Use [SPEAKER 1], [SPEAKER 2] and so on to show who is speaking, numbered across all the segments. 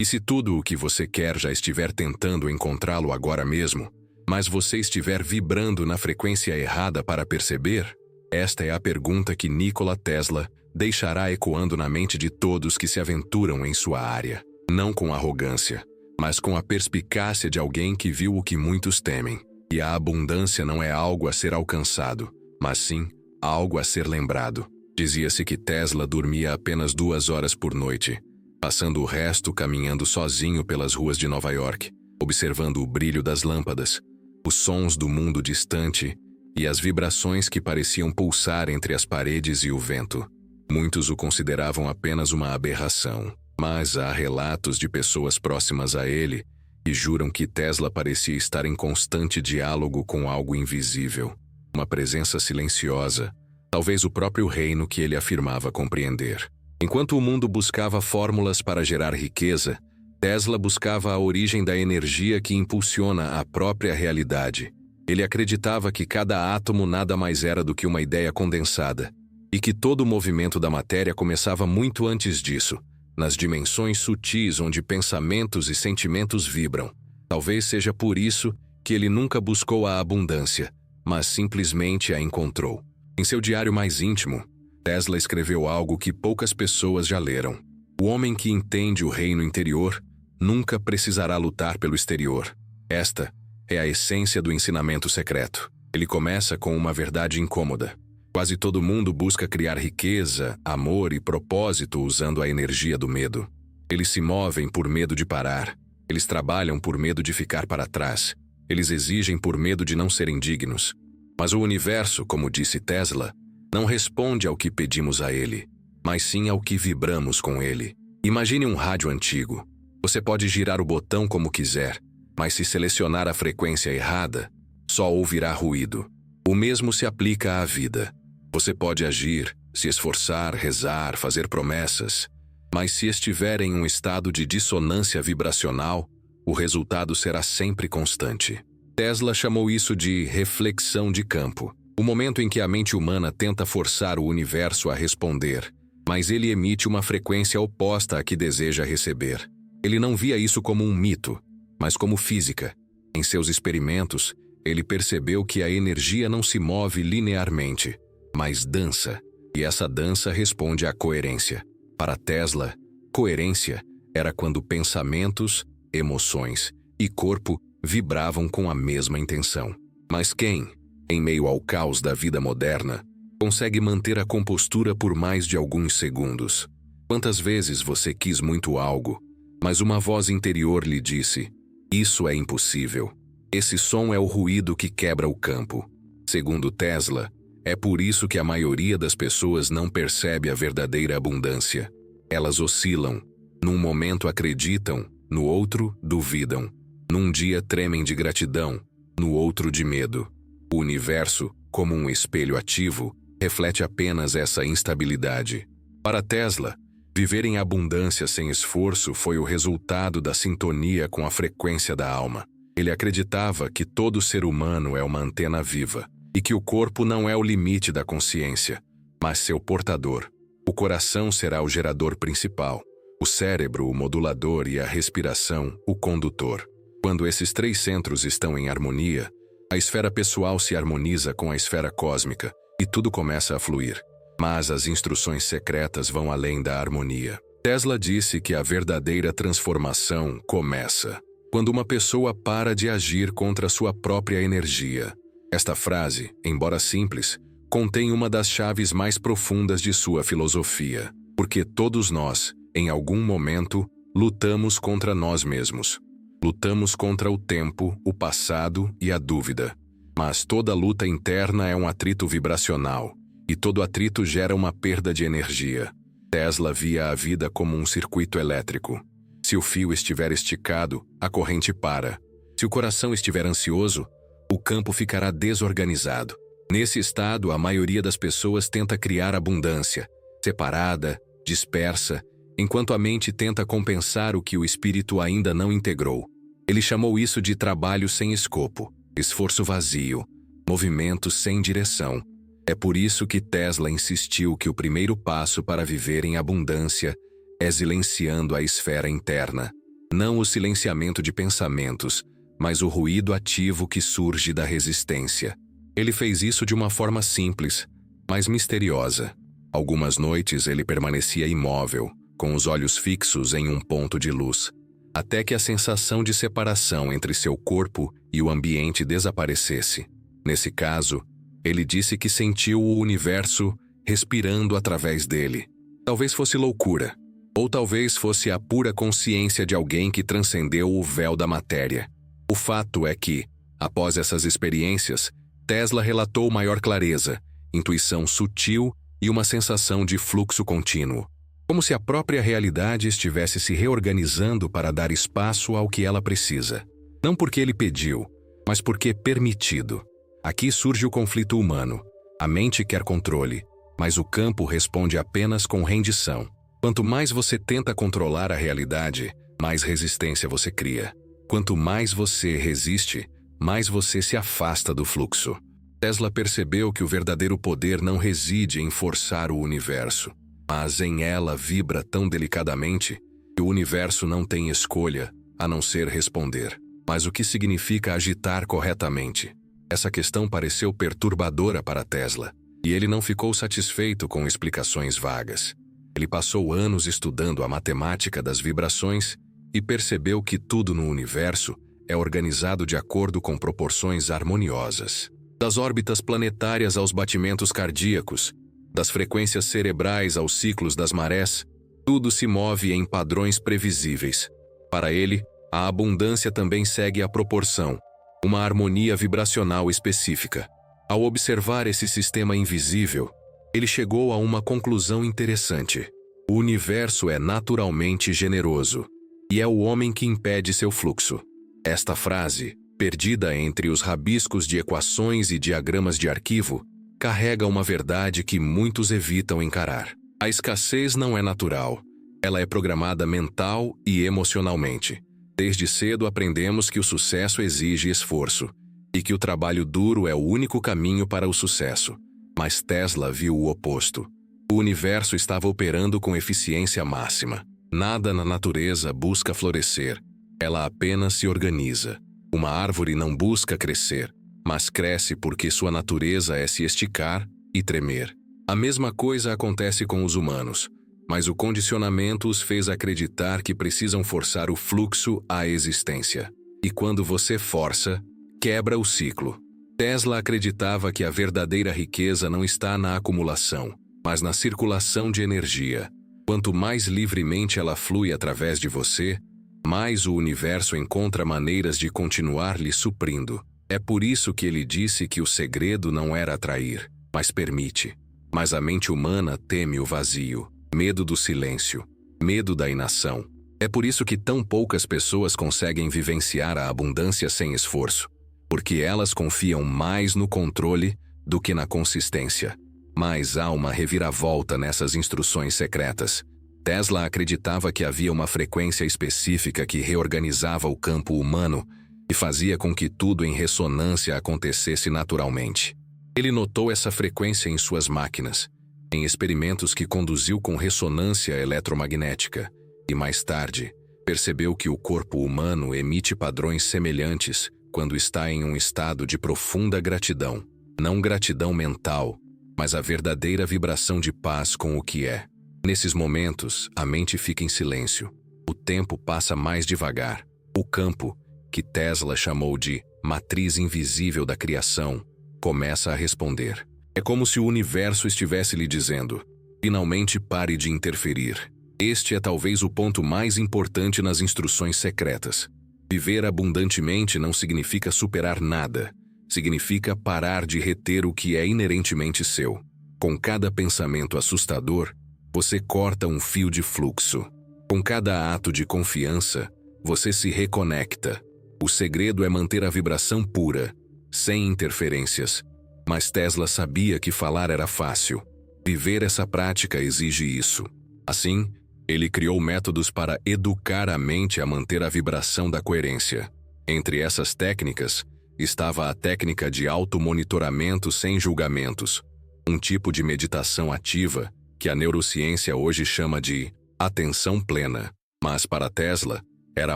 [SPEAKER 1] E se tudo o que você quer já estiver tentando encontrá-lo agora mesmo, mas você estiver vibrando na frequência errada para perceber? Esta é a pergunta que Nikola Tesla deixará ecoando na mente de todos que se aventuram em sua área. Não com arrogância, mas com a perspicácia de alguém que viu o que muitos temem. E a abundância não é algo a ser alcançado, mas sim algo a ser lembrado. Dizia-se que Tesla dormia apenas 2 horas por noite, passando o resto caminhando sozinho pelas ruas de Nova York, observando o brilho das lâmpadas, os sons do mundo distante e as vibrações que pareciam pulsar entre as paredes e o vento. Muitos o consideravam apenas uma aberração, mas há relatos de pessoas próximas a ele que juram que Tesla parecia estar em constante diálogo com algo invisível, uma presença silenciosa, talvez o próprio reino que ele afirmava compreender. Enquanto o mundo buscava fórmulas para gerar riqueza, Tesla buscava a origem da energia que impulsiona a própria realidade. Ele acreditava que cada átomo nada mais era do que uma ideia condensada, e que todo o movimento da matéria começava muito antes disso, nas dimensões sutis onde pensamentos e sentimentos vibram. Talvez seja por isso que ele nunca buscou a abundância, mas simplesmente a encontrou. Em seu diário mais íntimo, Tesla escreveu algo que poucas pessoas já leram. O homem que entende o reino interior nunca precisará lutar pelo exterior. Esta é a essência do ensinamento secreto. Ele começa com uma verdade incômoda. Quase todo mundo busca criar riqueza, amor e propósito usando a energia do medo. Eles se movem por medo de parar. Eles trabalham por medo de ficar para trás. Eles exigem por medo de não serem dignos. Mas o universo, como disse Tesla, não responde ao que pedimos a ele, mas sim ao que vibramos com ele. Imagine um rádio antigo. Você pode girar o botão como quiser, mas se selecionar a frequência errada, só ouvirá ruído. O mesmo se aplica à vida. Você pode agir, se esforçar, rezar, fazer promessas, mas se estiver em um estado de dissonância vibracional, o resultado será sempre constante. Tesla chamou isso de reflexão de campo, o momento em que a mente humana tenta forçar o universo a responder, mas ele emite uma frequência oposta à que deseja receber. Ele não via isso como um mito, mas como física. Em seus experimentos, ele percebeu que a energia não se move linearmente, mas dança, e essa dança responde à coerência. Para Tesla, coerência era quando pensamentos, emoções e corpo vibravam com a mesma intenção. Mas quem, em meio ao caos da vida moderna, consegue manter a compostura por mais de alguns segundos? Quantas vezes você quis muito algo, mas uma voz interior lhe disse: "Isso é impossível." Esse som é o ruído que quebra o campo. Segundo Tesla, é por isso que a maioria das pessoas não percebe a verdadeira abundância. Elas oscilam. Num momento acreditam, no outro duvidam. Num dia tremem de gratidão, no outro de medo. O universo, como um espelho ativo, reflete apenas essa instabilidade. Para Tesla, viver em abundância sem esforço foi o resultado da sintonia com a frequência da alma. Ele acreditava que todo ser humano é uma antena viva, e que o corpo não é o limite da consciência, mas seu portador. O coração será o gerador principal, o cérebro o modulador e a respiração o condutor. Quando esses 3 centros estão em harmonia, a esfera pessoal se harmoniza com a esfera cósmica e tudo começa a fluir. Mas as instruções secretas vão além da harmonia. Tesla disse que a verdadeira transformação começa quando uma pessoa para de agir contra sua própria energia. Esta frase, embora simples, contém uma das chaves mais profundas de sua filosofia, porque todos nós, em algum momento, lutamos contra nós mesmos. Lutamos contra o tempo, o passado e a dúvida. Mas toda luta interna é um atrito vibracional, e todo atrito gera uma perda de energia. Tesla via a vida como um circuito elétrico. Se o fio estiver esticado, a corrente para. Se o coração estiver ansioso, o campo ficará desorganizado. Nesse estado, a maioria das pessoas tenta criar abundância, separada, dispersa, enquanto a mente tenta compensar o que o espírito ainda não integrou. Ele chamou isso de trabalho sem escopo, esforço vazio, movimento sem direção. É por isso que Tesla insistiu que o primeiro passo para viver em abundância é silenciando a esfera interna. Não o silenciamento de pensamentos, mas o ruído ativo que surge da resistência. Ele fez isso de uma forma simples, mas misteriosa. Algumas noites ele permanecia imóvel, com os olhos fixos em um ponto de luz, até que a sensação de separação entre seu corpo e o ambiente desaparecesse. Nesse caso, ele disse que sentiu o universo respirando através dele. Talvez fosse loucura, ou talvez fosse a pura consciência de alguém que transcendeu o véu da matéria. O fato é que, após essas experiências, Tesla relatou maior clareza, intuição sutil e uma sensação de fluxo contínuo, como se a própria realidade estivesse se reorganizando para dar espaço ao que ela precisa. Não porque ele pediu, mas porque permitido. Aqui surge o conflito humano. A mente quer controle, mas o campo responde apenas com rendição. Quanto mais você tenta controlar a realidade, mais resistência você cria. Quanto mais você resiste, mais você se afasta do fluxo. Tesla percebeu que o verdadeiro poder não reside em forçar o universo, mas em ela vibra tão delicadamente que o universo não tem escolha a não ser responder. Mas o que significa agitar corretamente? Essa questão pareceu perturbadora para Tesla, e ele não ficou satisfeito com explicações vagas. Ele passou anos estudando a matemática das vibrações e percebeu que tudo no universo é organizado de acordo com proporções harmoniosas. Das órbitas planetárias aos batimentos cardíacos, das frequências cerebrais aos ciclos das marés, tudo se move em padrões previsíveis. Para ele, a abundância também segue a proporção, uma harmonia vibracional específica. Ao observar esse sistema invisível, ele chegou a uma conclusão interessante. O universo é naturalmente generoso, e é o homem que impede seu fluxo. Esta frase, perdida entre os rabiscos de equações e diagramas de arquivo, carrega uma verdade que muitos evitam encarar. A escassez não é natural, ela é programada mental e emocionalmente. Desde cedo aprendemos que o sucesso exige esforço, e que o trabalho duro é o único caminho para o sucesso. Mas Tesla viu o oposto. O universo estava operando com eficiência máxima. Nada na natureza busca florescer, ela apenas se organiza. Uma árvore não busca crescer, mas cresce porque sua natureza é se esticar e tremer. A mesma coisa acontece com os humanos, mas o condicionamento os fez acreditar que precisam forçar o fluxo à existência. E quando você força, quebra o ciclo. Tesla acreditava que a verdadeira riqueza não está na acumulação, mas na circulação de energia. Quanto mais livremente ela flui através de você, mais o universo encontra maneiras de continuar lhe suprindo. É por isso que ele disse que o segredo não era atrair, mas permite. Mas a mente humana teme o vazio, medo do silêncio, medo da inação. É por isso que tão poucas pessoas conseguem vivenciar a abundância sem esforço, porque elas confiam mais no controle do que na consistência. Mas há uma reviravolta nessas instruções secretas. Tesla acreditava que havia uma frequência específica que reorganizava o campo humano e fazia com que tudo em ressonância acontecesse naturalmente. Ele notou essa frequência em suas máquinas, em experimentos que conduziu com ressonância eletromagnética, e mais tarde, percebeu que o corpo humano emite padrões semelhantes quando está em um estado de profunda gratidão. Não gratidão mental, mas a verdadeira vibração de paz com o que é. Nesses momentos, a mente fica em silêncio. O tempo passa mais devagar. O campo, que Tesla chamou de matriz invisível da criação, começa a responder. É como se o universo estivesse lhe dizendo: finalmente pare de interferir. Este é talvez o ponto mais importante nas instruções secretas. Viver abundantemente não significa superar nada. Significa parar de reter o que é inerentemente seu. Com cada pensamento assustador, você corta um fio de fluxo. Com cada ato de confiança, você se reconecta. O segredo é manter a vibração pura, sem interferências. Mas Tesla sabia que falar era fácil. Viver essa prática exige isso. Assim, ele criou métodos para educar a mente a manter a vibração da coerência. Entre essas técnicas, estava a técnica de automonitoramento sem julgamentos, um tipo de meditação ativa que a neurociência hoje chama de atenção plena. Mas para Tesla, Era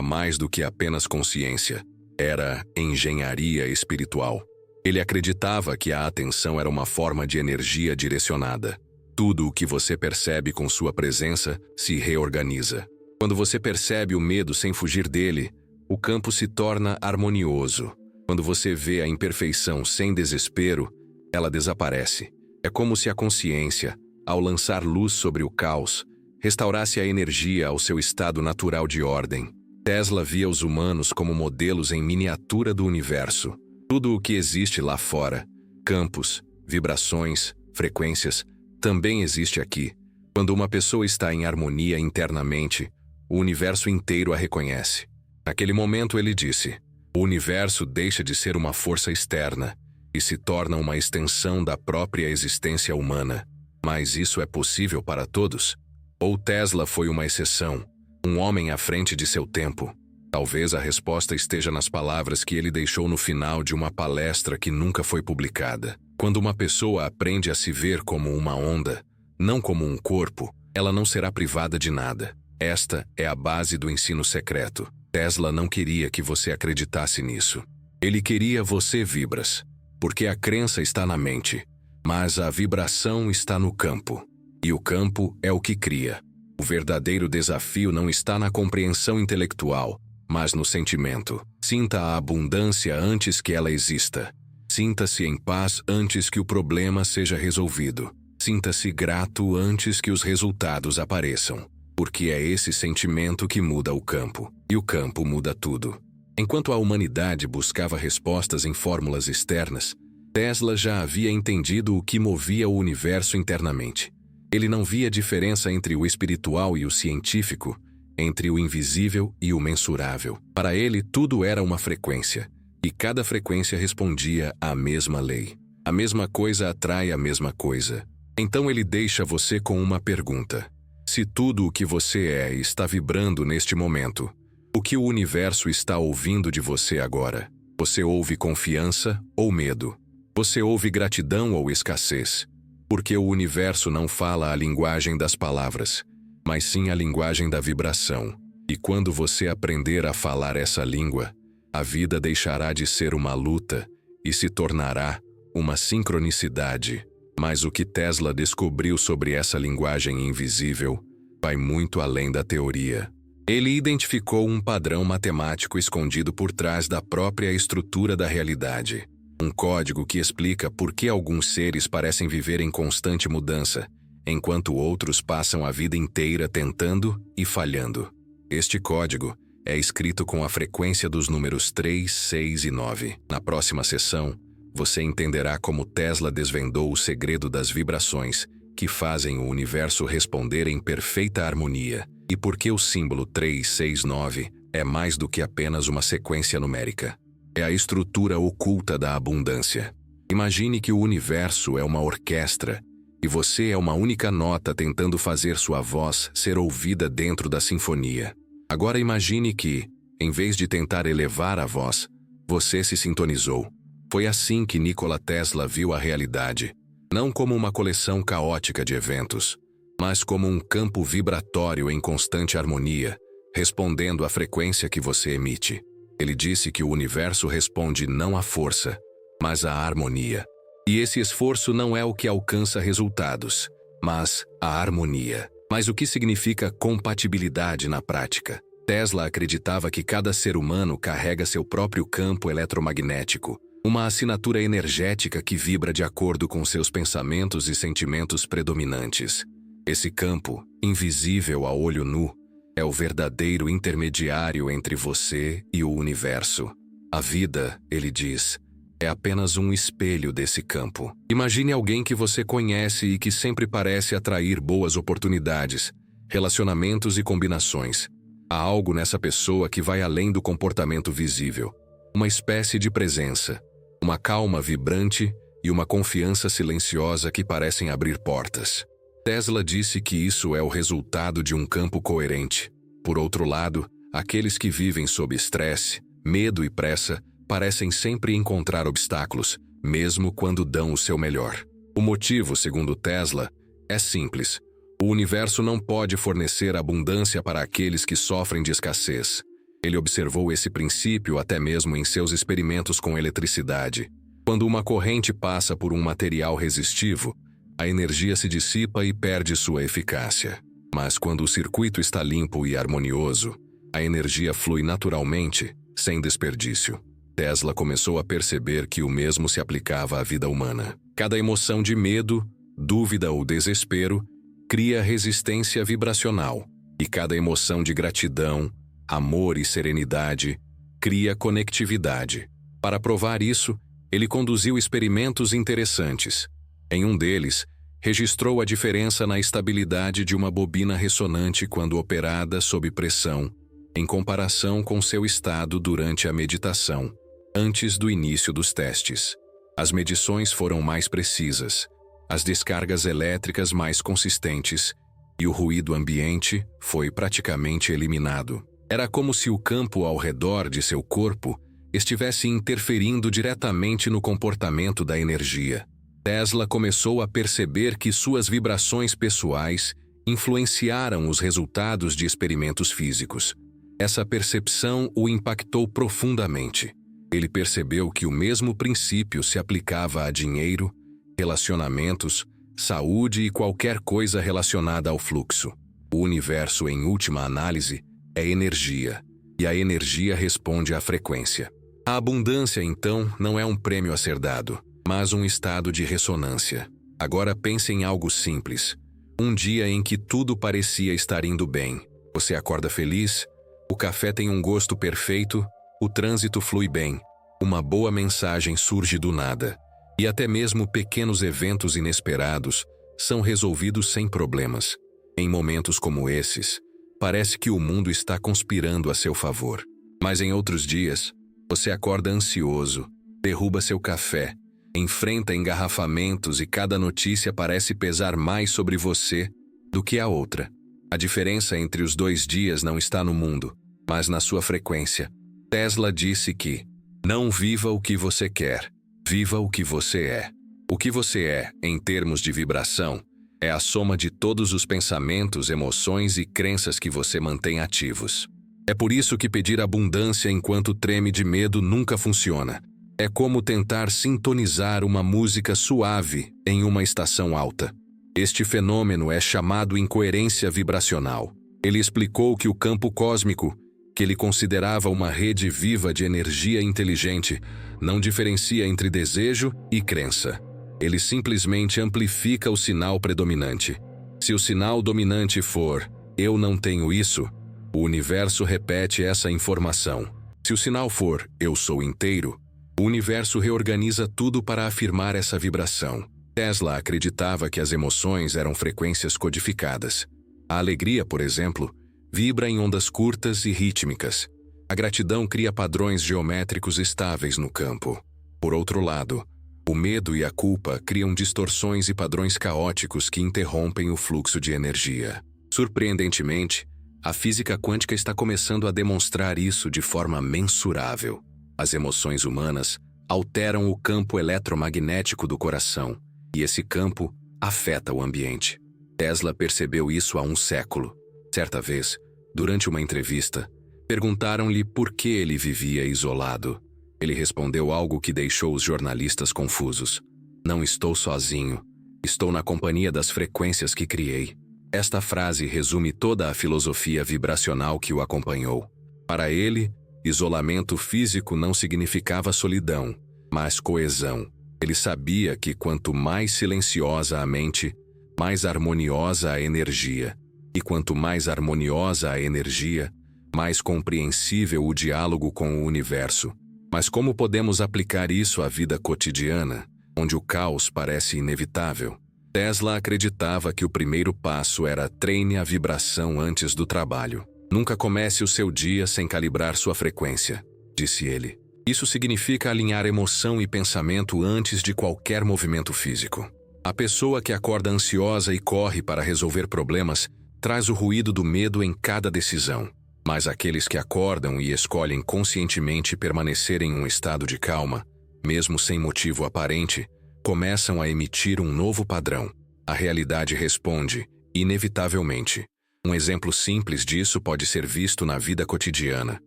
[SPEAKER 1] mais do que apenas consciência. Era engenharia espiritual. Ele acreditava que a atenção era uma forma de energia direcionada. Tudo o que você percebe com sua presença se reorganiza. Quando você percebe o medo sem fugir dele, o campo se torna harmonioso. Quando você vê a imperfeição sem desespero, ela desaparece. É como se a consciência, ao lançar luz sobre o caos, restaurasse a energia ao seu estado natural de ordem. Tesla via os humanos como modelos em miniatura do universo. Tudo o que existe lá fora, campos, vibrações, frequências, também existe aqui. Quando uma pessoa está em harmonia internamente, o universo inteiro a reconhece. Naquele momento ele disse: o universo deixa de ser uma força externa e se torna uma extensão da própria existência humana. Mas isso é possível para todos? Ou Tesla foi uma exceção, um homem à frente de seu tempo? Talvez a resposta esteja nas palavras que ele deixou no final de uma palestra que nunca foi publicada. Quando uma pessoa aprende a se ver como uma onda, não como um corpo, ela não será privada de nada. Esta é a base do ensino secreto. Tesla não queria que você acreditasse nisso. Ele queria você vibras, porque a crença está na mente, mas a vibração está no campo. E o campo é o que cria. O verdadeiro desafio não está na compreensão intelectual, mas no sentimento. Sinta a abundância antes que ela exista. Sinta-se em paz antes que o problema seja resolvido. Sinta-se grato antes que os resultados apareçam. Porque é esse sentimento que muda o campo. E o campo muda tudo. Enquanto a humanidade buscava respostas em fórmulas externas, Tesla já havia entendido o que movia o universo internamente. Ele não via diferença entre o espiritual e o científico, entre o invisível e o mensurável. Para ele, tudo era uma frequência, e cada frequência respondia à mesma lei. A mesma coisa atrai a mesma coisa. Então ele deixa você com uma pergunta. Se tudo o que você é está vibrando neste momento, o que o universo está ouvindo de você agora? Você ouve confiança ou medo? Você ouve gratidão ou escassez? Porque o universo não fala a linguagem das palavras, mas sim a linguagem da vibração. E quando você aprender a falar essa língua, a vida deixará de ser uma luta e se tornará uma sincronicidade. Mas o que Tesla descobriu sobre essa linguagem invisível vai muito além da teoria. Ele identificou um padrão matemático escondido por trás da própria estrutura da realidade. Um código que explica por que alguns seres parecem viver em constante mudança, enquanto outros passam a vida inteira tentando e falhando. Este código é escrito com a frequência dos números 3, 6 e 9. Na próxima sessão, você entenderá como Tesla desvendou o segredo das vibrações que fazem o universo responder em perfeita harmonia e por que o símbolo 369 é mais do que apenas uma sequência numérica. É a estrutura oculta da abundância. Imagine que o universo é uma orquestra e você é uma única nota tentando fazer sua voz ser ouvida dentro da sinfonia. Agora imagine que, em vez de tentar elevar a voz, você se sintonizou. Foi assim que Nikola Tesla viu a realidade, não como uma coleção caótica de eventos, mas como um campo vibratório em constante harmonia, respondendo à frequência que você emite. Ele disse que o universo responde não à força, mas à harmonia. E esse esforço não é o que alcança resultados, mas a harmonia. Mas o que significa compatibilidade na prática? Tesla acreditava que cada ser humano carrega seu próprio campo eletromagnético, uma assinatura energética que vibra de acordo com seus pensamentos e sentimentos predominantes. Esse campo, invisível a olho nu, é o verdadeiro intermediário entre você e o universo. A vida, ele diz, é apenas um espelho desse campo. Imagine alguém que você conhece e que sempre parece atrair boas oportunidades, relacionamentos e combinações. Há algo nessa pessoa que vai além do comportamento visível. Uma espécie de presença, uma calma vibrante e uma confiança silenciosa que parecem abrir portas. Tesla disse que isso é o resultado de um campo coerente. Por outro lado, aqueles que vivem sob estresse, medo e pressa parecem sempre encontrar obstáculos, mesmo quando dão o seu melhor. O motivo, segundo Tesla, é simples. O universo não pode fornecer abundância para aqueles que sofrem de escassez. Ele observou esse princípio até mesmo em seus experimentos com eletricidade. Quando uma corrente passa por um material resistivo, a energia se dissipa e perde sua eficácia. Mas quando o circuito está limpo e harmonioso, a energia flui naturalmente, sem desperdício. Tesla começou a perceber que o mesmo se aplicava à vida humana. Cada emoção de medo, dúvida ou desespero cria resistência vibracional, e cada emoção de gratidão, amor e serenidade cria conectividade. Para provar isso, ele conduziu experimentos interessantes. Em um deles, registrou a diferença na estabilidade de uma bobina ressonante quando operada sob pressão, em comparação com seu estado durante a meditação, antes do início dos testes. As medições foram mais precisas, as descargas elétricas mais consistentes, e o ruído ambiente foi praticamente eliminado. Era como se o campo ao redor de seu corpo estivesse interferindo diretamente no comportamento da energia. Tesla começou a perceber que suas vibrações pessoais influenciaram os resultados de experimentos físicos. Essa percepção o impactou profundamente. Ele percebeu que o mesmo princípio se aplicava a dinheiro, relacionamentos, saúde e qualquer coisa relacionada ao fluxo. O universo, em última análise, é energia, e a energia responde à frequência. A abundância, então, não é um prêmio a ser dado, mas um estado de ressonância. Agora pense em algo simples. Um dia em que tudo parecia estar indo bem. Você acorda feliz, o café tem um gosto perfeito, o trânsito flui bem, uma boa mensagem surge do nada, e até mesmo pequenos eventos inesperados são resolvidos sem problemas. Em momentos como esses, parece que o mundo está conspirando a seu favor. Mas em outros dias, você acorda ansioso, derruba seu café, enfrenta engarrafamentos e cada notícia parece pesar mais sobre você do que a outra. A diferença entre os 2 dias não está no mundo, mas na sua frequência. Tesla disse que não viva o que você quer, viva o que você é. O que você é, em termos de vibração, é a soma de todos os pensamentos, emoções e crenças que você mantém ativos. É por isso que pedir abundância enquanto treme de medo nunca funciona. É como tentar sintonizar uma música suave em uma estação alta. Este fenômeno é chamado incoerência vibracional. Ele explicou que o campo cósmico, que ele considerava uma rede viva de energia inteligente, não diferencia entre desejo e crença. Ele simplesmente amplifica o sinal predominante. Se o sinal dominante for "eu não tenho isso", o universo repete essa informação. Se o sinal for "eu sou inteiro", o universo reorganiza tudo para afirmar essa vibração. Tesla acreditava que as emoções eram frequências codificadas. A alegria, por exemplo, vibra em ondas curtas e rítmicas. A gratidão cria padrões geométricos estáveis no campo. Por outro lado, o medo e a culpa criam distorções e padrões caóticos que interrompem o fluxo de energia. Surpreendentemente, a física quântica está começando a demonstrar isso de forma mensurável. As emoções humanas alteram o campo eletromagnético do coração, e esse campo afeta o ambiente. Tesla percebeu isso há um século. Certa vez, durante uma entrevista, perguntaram-lhe por que ele vivia isolado. Ele respondeu algo que deixou os jornalistas confusos. "Não estou sozinho. Estou na companhia das frequências que criei." Esta frase resume toda a filosofia vibracional que o acompanhou. Para ele, isolamento físico não significava solidão, mas coesão. Ele sabia que quanto mais silenciosa a mente, mais harmoniosa a energia. E quanto mais harmoniosa a energia, mais compreensível o diálogo com o universo. Mas como podemos aplicar isso à vida cotidiana, onde o caos parece inevitável? Tesla acreditava que o primeiro passo era treine a vibração antes do trabalho. "Nunca comece o seu dia sem calibrar sua frequência", disse ele. Isso significa alinhar emoção e pensamento antes de qualquer movimento físico. A pessoa que acorda ansiosa e corre para resolver problemas traz o ruído do medo em cada decisão. Mas aqueles que acordam e escolhem conscientemente permanecer em um estado de calma, mesmo sem motivo aparente, começam a emitir um novo padrão. A realidade responde, inevitavelmente. Um exemplo simples disso pode ser visto na vida cotidiana.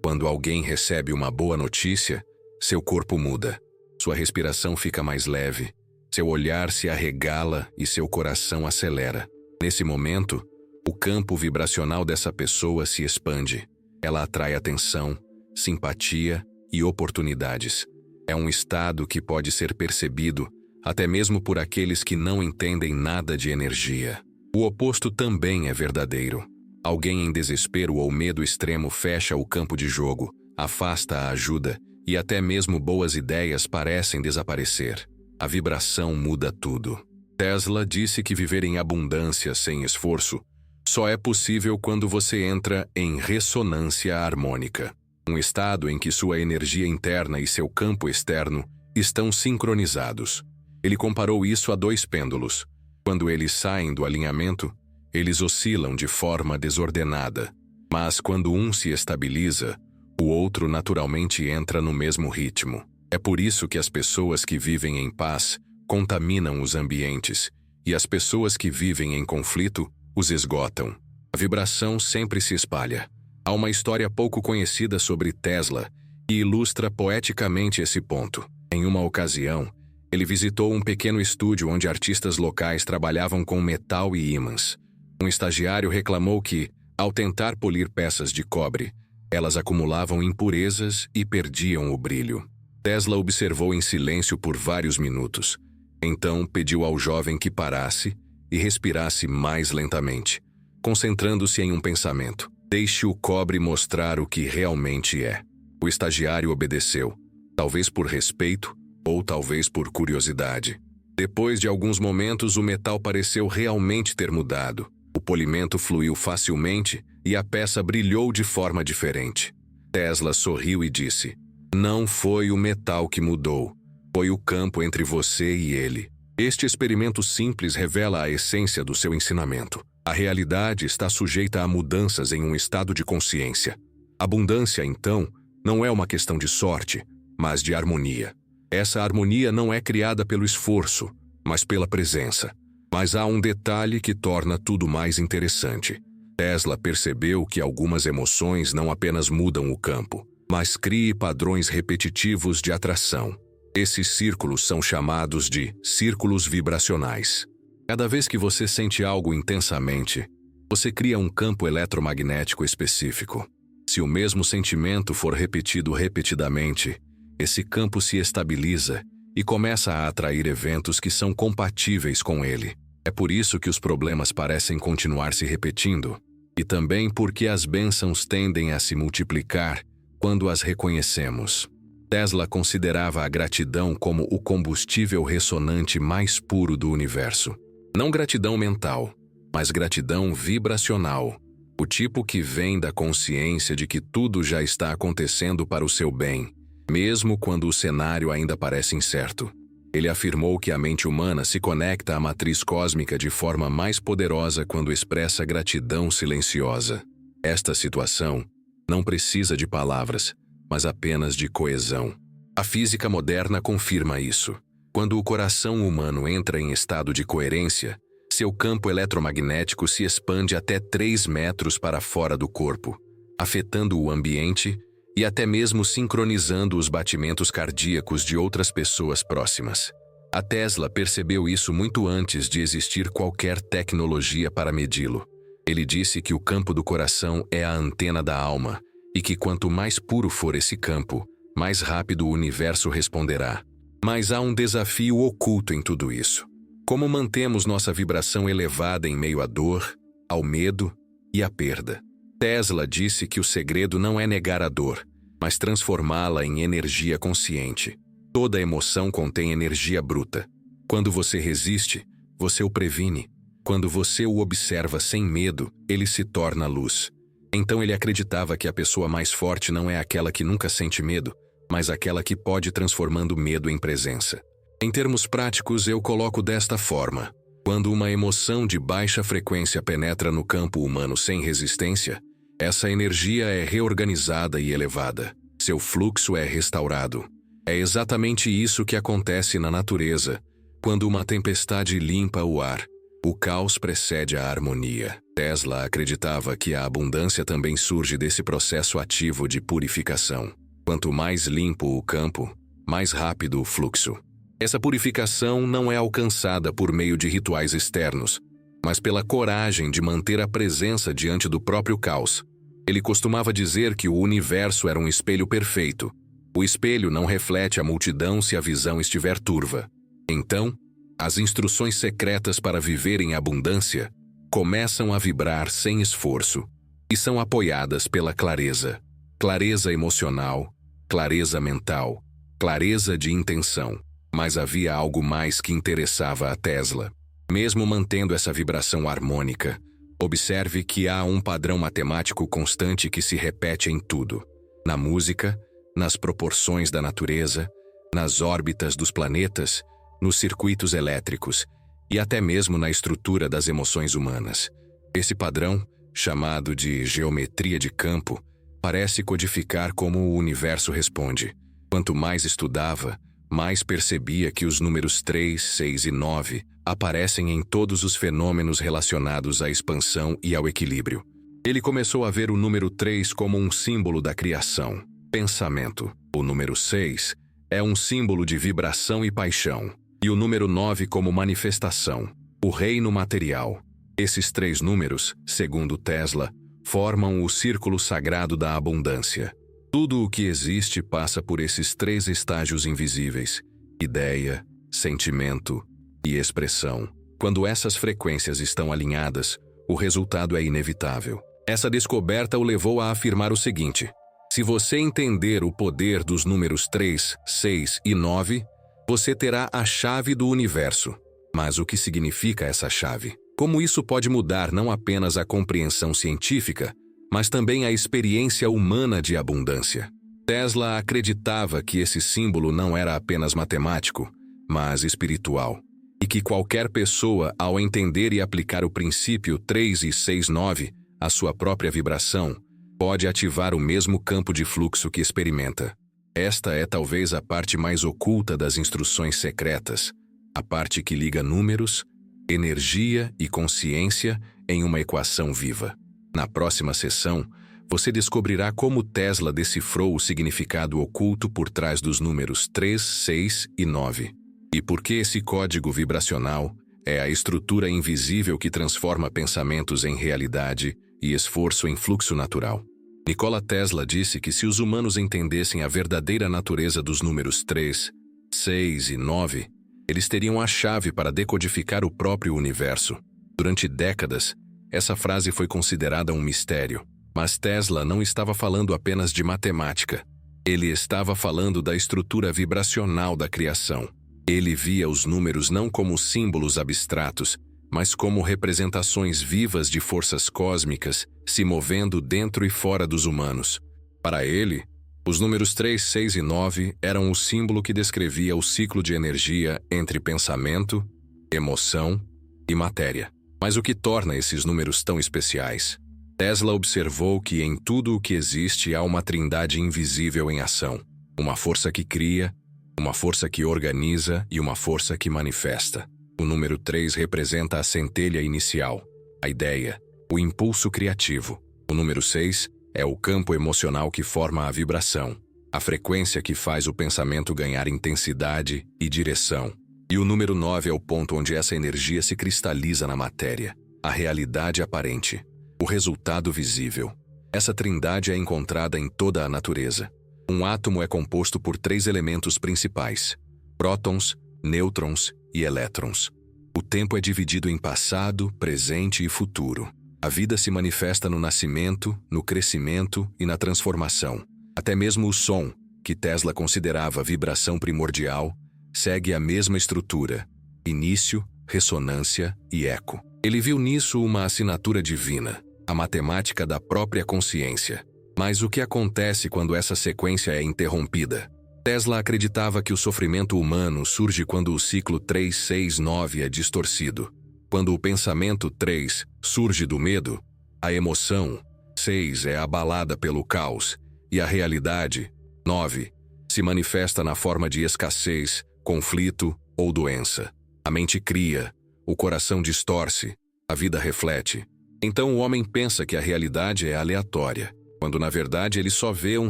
[SPEAKER 1] Quando alguém recebe uma boa notícia, seu corpo muda. Sua respiração fica mais leve, seu olhar se arregala e seu coração acelera. Nesse momento, o campo vibracional dessa pessoa se expande. Ela atrai atenção, simpatia e oportunidades. É um estado que pode ser percebido até mesmo por aqueles que não entendem nada de energia. O oposto também é verdadeiro. Alguém em desespero ou medo extremo fecha o campo de jogo, afasta a ajuda e até mesmo boas ideias parecem desaparecer. A vibração muda tudo. Tesla disse que viver em abundância sem esforço só é possível quando você entra em ressonância harmônica, um estado em que sua energia interna e seu campo externo estão sincronizados. Ele comparou isso a dois pêndulos. Quando eles saem do alinhamento, eles oscilam de forma desordenada. Mas quando um se estabiliza, o outro naturalmente entra no mesmo ritmo. É por isso que as pessoas que vivem em paz contaminam os ambientes, e as pessoas que vivem em conflito os esgotam. A vibração sempre se espalha. Há uma história pouco conhecida sobre Tesla que ilustra poeticamente esse ponto. Em uma ocasião, ele visitou um pequeno estúdio onde artistas locais trabalhavam com metal e ímãs. Um estagiário reclamou que, ao tentar polir peças de cobre, elas acumulavam impurezas e perdiam o brilho. Tesla observou em silêncio por vários minutos. Então pediu ao jovem que parasse e respirasse mais lentamente, concentrando-se em um pensamento. Deixe o cobre mostrar o que realmente é. O estagiário obedeceu, talvez por respeito ou talvez por curiosidade. Depois de alguns momentos, o metal pareceu realmente ter mudado. O polimento fluiu facilmente e a peça brilhou de forma diferente. Tesla sorriu e disse: "Não foi o metal que mudou, foi o campo entre você e ele." Este experimento simples revela a essência do seu ensinamento. A realidade está sujeita a mudanças em um estado de consciência. Abundância, então, não é uma questão de sorte, mas de harmonia. Essa harmonia não é criada pelo esforço, mas pela presença. Mas há um detalhe que torna tudo mais interessante. Tesla percebeu que algumas emoções não apenas mudam o campo, mas criam padrões repetitivos de atração. Esses círculos são chamados de círculos vibracionais. Cada vez que você sente algo intensamente, você cria um campo eletromagnético específico. Se o mesmo sentimento for repetido repetidamente, esse campo se estabiliza e começa a atrair eventos que são compatíveis com ele. É por isso que os problemas parecem continuar se repetindo, e também porque as bênçãos tendem a se multiplicar quando as reconhecemos. Tesla considerava a gratidão como o combustível ressonante mais puro do universo. Não gratidão mental, mas gratidão vibracional, o tipo que vem da consciência de que tudo já está acontecendo para o seu bem, mesmo quando o cenário ainda parece incerto. Ele afirmou que a mente humana se conecta à matriz cósmica de forma mais poderosa quando expressa gratidão silenciosa. Esta situação não precisa de palavras, mas apenas de coesão. A física moderna confirma isso. Quando o coração humano entra em estado de coerência, seu campo eletromagnético se expande até 3 metros para fora do corpo, afetando o ambiente e até mesmo sincronizando os batimentos cardíacos de outras pessoas próximas. A Tesla percebeu isso muito antes de existir qualquer tecnologia para medi-lo. Ele disse que o campo do coração é a antena da alma, e que quanto mais puro for esse campo, mais rápido o universo responderá. Mas há um desafio oculto em tudo isso. Como mantemos nossa vibração elevada em meio à dor, ao medo e à perda? Tesla disse que o segredo não é negar a dor, mas transformá-la em energia consciente. Toda emoção contém energia bruta. Quando você resiste, você o previne. Quando você o observa sem medo, ele se torna luz. Então ele acreditava que a pessoa mais forte não é aquela que nunca sente medo, mas aquela que pode transformando medo em presença. Em termos práticos, eu coloco desta forma. Quando uma emoção de baixa frequência penetra no campo humano sem resistência, essa energia é reorganizada e elevada. Seu fluxo é restaurado. É exatamente isso que acontece na natureza. Quando uma tempestade limpa o ar, o caos precede a harmonia. Tesla acreditava que a abundância também surge desse processo ativo de purificação. Quanto mais limpo o campo, mais rápido o fluxo. Essa purificação não é alcançada por meio de rituais externos, mas pela coragem de manter a presença diante do próprio caos. Ele costumava dizer que o universo era um espelho perfeito. O espelho não reflete a multidão se a visão estiver turva. Então, as instruções secretas para viver em abundância começam a vibrar sem esforço e são apoiadas pela clareza. Clareza emocional, clareza mental, clareza de intenção. Mas havia algo mais que interessava a Tesla. Mesmo mantendo essa vibração harmônica, observe que há um padrão matemático constante que se repete em tudo. Na música, nas proporções da natureza, nas órbitas dos planetas, nos circuitos elétricos e até mesmo na estrutura das emoções humanas. Esse padrão, chamado de geometria de campo, parece codificar como o universo responde. Quanto mais estudava, mais percebia que os números 3, 6 e 9 aparecem em todos os fenômenos relacionados à expansão e ao equilíbrio. Ele começou a ver o número 3 como um símbolo da criação, pensamento. O número 6 é um símbolo de vibração e paixão. E o número 9 como manifestação, o reino material. Esses 3 números, segundo Tesla, formam o círculo sagrado da abundância. Tudo o que existe passa por esses 3 estágios invisíveis: ideia, sentimento e expressão. Quando essas frequências estão alinhadas, o resultado é inevitável. Essa descoberta o levou a afirmar o seguinte: se você entender o poder dos números 3, 6 e 9, você terá a chave do universo. Mas o que significa essa chave? Como isso pode mudar não apenas a compreensão científica, mas também a experiência humana de abundância? Tesla acreditava que esse símbolo não era apenas matemático, mas espiritual, e que qualquer pessoa, ao entender e aplicar o princípio 3 e 6, 9, à sua própria vibração, pode ativar o mesmo campo de fluxo que experimenta. Esta é talvez a parte mais oculta das instruções secretas, a parte que liga números, energia e consciência em uma equação viva. Na próxima sessão, você descobrirá como Tesla decifrou o significado oculto por trás dos números 3, 6 e 9. E por que esse código vibracional é a estrutura invisível que transforma pensamentos em realidade e esforço em fluxo natural. Nikola Tesla disse que se os humanos entendessem a verdadeira natureza dos números 3, 6 e 9, eles teriam a chave para decodificar o próprio universo. Durante décadas, essa frase foi considerada um mistério. Mas Tesla não estava falando apenas de matemática. Ele estava falando da estrutura vibracional da criação. Ele via os números não como símbolos abstratos, mas como representações vivas de forças cósmicas se movendo dentro e fora dos humanos. Para ele, os números 3, 6 e 9 eram o símbolo que descrevia o ciclo de energia entre pensamento, emoção e matéria. Mas o que torna esses números tão especiais? Tesla observou que em tudo o que existe há uma trindade invisível em ação. Uma força que cria, uma força que organiza e uma força que manifesta. O número 3 representa a centelha inicial, a ideia, o impulso criativo. O número 6 é o campo emocional que forma a vibração, a frequência que faz o pensamento ganhar intensidade e direção. E o número 9 é o ponto onde essa energia se cristaliza na matéria, a realidade aparente, o resultado visível. Essa trindade é encontrada em toda a natureza. Um átomo é composto por 3 elementos principais: prótons, nêutrons e elétrons. O tempo é dividido em passado, presente e futuro. A vida se manifesta no nascimento, no crescimento e na transformação. Até mesmo o som, que Tesla considerava vibração primordial, segue a mesma estrutura: início, ressonância e eco. Ele viu nisso uma assinatura divina, a matemática da própria consciência. Mas o que acontece quando essa sequência é interrompida? Tesla acreditava que o sofrimento humano surge quando o ciclo 3, 6, 9 é distorcido. Quando o pensamento 3 surge do medo, a emoção 6 é abalada pelo caos e a realidade 9 se manifesta na forma de escassez, conflito ou doença. A mente cria, o coração distorce, a vida reflete. Então o homem pensa que a realidade é aleatória, quando na verdade ele só vê um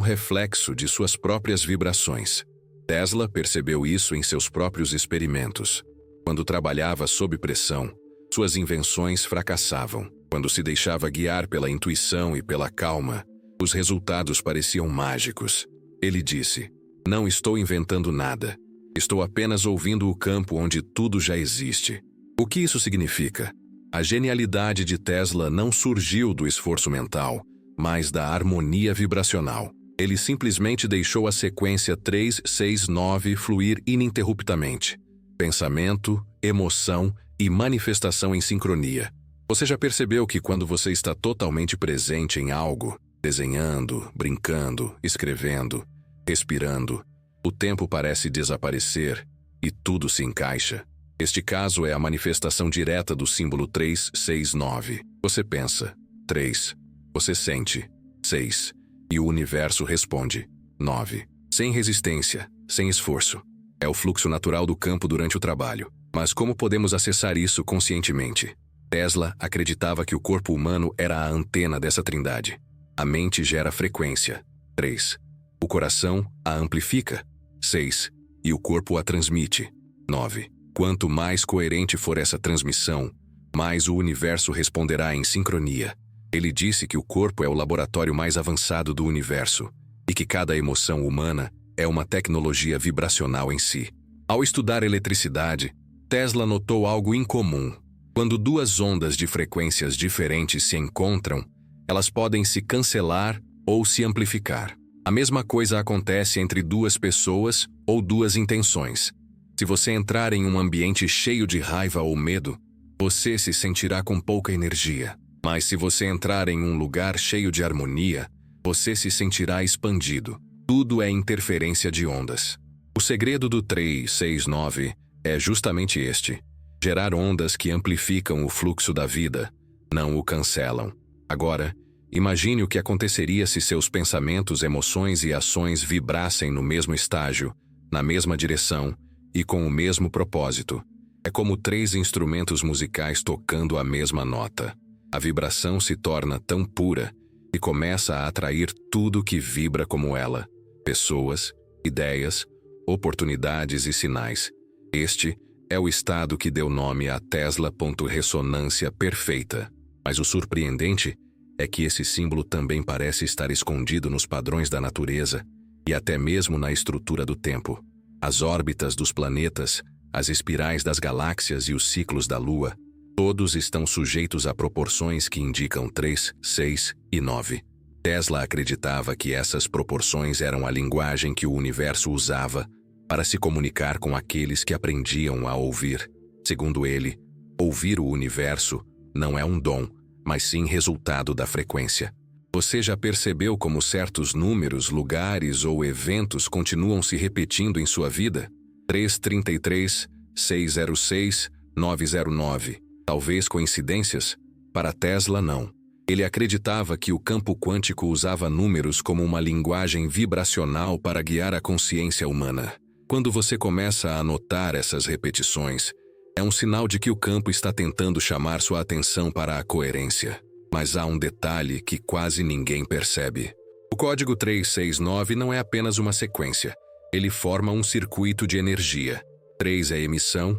[SPEAKER 1] reflexo de suas próprias vibrações. Tesla percebeu isso em seus próprios experimentos. Quando trabalhava sob pressão, suas invenções fracassavam. Quando se deixava guiar pela intuição e pela calma, os resultados pareciam mágicos. Ele disse: "Não estou inventando nada. Estou apenas ouvindo o campo onde tudo já existe." O que isso significa? A genialidade de Tesla não surgiu do esforço mental, mas da harmonia vibracional. Ele simplesmente deixou a sequência 3, 6, 9 fluir ininterruptamente. Pensamento, emoção e manifestação em sincronia. Você já percebeu que quando você está totalmente presente em algo, desenhando, brincando, escrevendo, respirando, o tempo parece desaparecer e tudo se encaixa? Este caso é a manifestação direta do símbolo 3, 6, 9. Você pensa, 3. Você sente, 6. E o universo responde, 9. Sem resistência, sem esforço. É o fluxo natural do campo durante o trabalho. Mas como podemos acessar isso conscientemente? Tesla acreditava que o corpo humano era a antena dessa trindade. A mente gera frequência, 3. O coração a amplifica, 6. E o corpo a transmite, 9. Quanto mais coerente for essa transmissão, mais o universo responderá em sincronia. Ele disse que o corpo é o laboratório mais avançado do universo e que cada emoção humana é uma tecnologia vibracional em si. Ao estudar eletricidade, Tesla notou algo incomum. Quando duas ondas de frequências diferentes se encontram, elas podem se cancelar ou se amplificar. A mesma coisa acontece entre duas pessoas ou duas intenções. Se você entrar em um ambiente cheio de raiva ou medo, você se sentirá com pouca energia. Mas se você entrar em um lugar cheio de harmonia, você se sentirá expandido. Tudo é interferência de ondas. O segredo do 369 é justamente este: gerar ondas que amplificam o fluxo da vida, não o cancelam. Agora, imagine o que aconteceria se seus pensamentos, emoções e ações vibrassem no mesmo estágio, na mesma direção e com o mesmo propósito. É como 3 instrumentos musicais tocando a mesma nota. A vibração se torna tão pura e começa a atrair tudo que vibra como ela: pessoas, ideias, oportunidades e sinais. Este é o estado que deu nome a Tesla.ressonância perfeita. Mas o surpreendente é que esse símbolo também parece estar escondido nos padrões da natureza e até mesmo na estrutura do tempo. As órbitas dos planetas, as espirais das galáxias e os ciclos da Lua, todos estão sujeitos a proporções que indicam 3, 6 e 9. Tesla acreditava que essas proporções eram a linguagem que o universo usava para se comunicar com aqueles que aprendiam a ouvir. Segundo ele, ouvir o universo não é um dom, mas sim resultado da frequência. Você já percebeu como certos números, lugares ou eventos continuam se repetindo em sua vida? 333, 606, 909. Talvez coincidências? Para Tesla, não. Ele acreditava que o campo quântico usava números como uma linguagem vibracional para guiar a consciência humana. Quando você começa a notar essas repetições, é um sinal de que o campo está tentando chamar sua atenção para a coerência. Mas há um detalhe que quase ninguém percebe. O código 369 não é apenas uma sequência. Ele forma um circuito de energia. 3 é emissão,